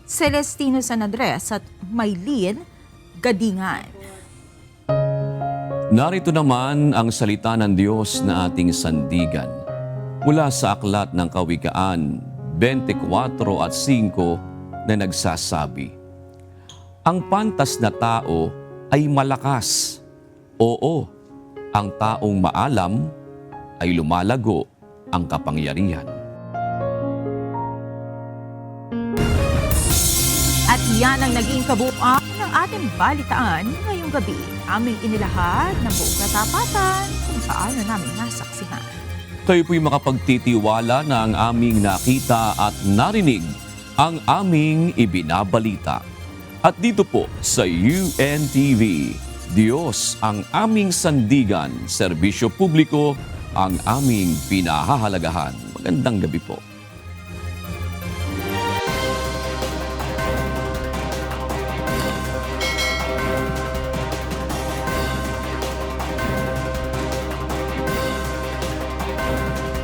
Celestino Sanandres at Maylin Gadingan. Narito naman ang salita ng Diyos na ating sandigan. Mula sa aklat ng Kawikaan 24:5 na nagsasabi, ang pantas na tao ay malakas. Oo, ang taong maalam ay lumalago ang kapangyarihan. At yan ang naging kabuuan ng ating balitaan ngayong gabi. Aming inilahad ng buong katapatan kung paano namin nasaksihan. Kayo po'y makapagtitiwala na ang aming nakita at narinig ang aming ibinabalita. At dito po sa UNTV, Diyos ang aming sandigan, serbisyo publiko ang aming pinahahalagahan. Magandang gabi po.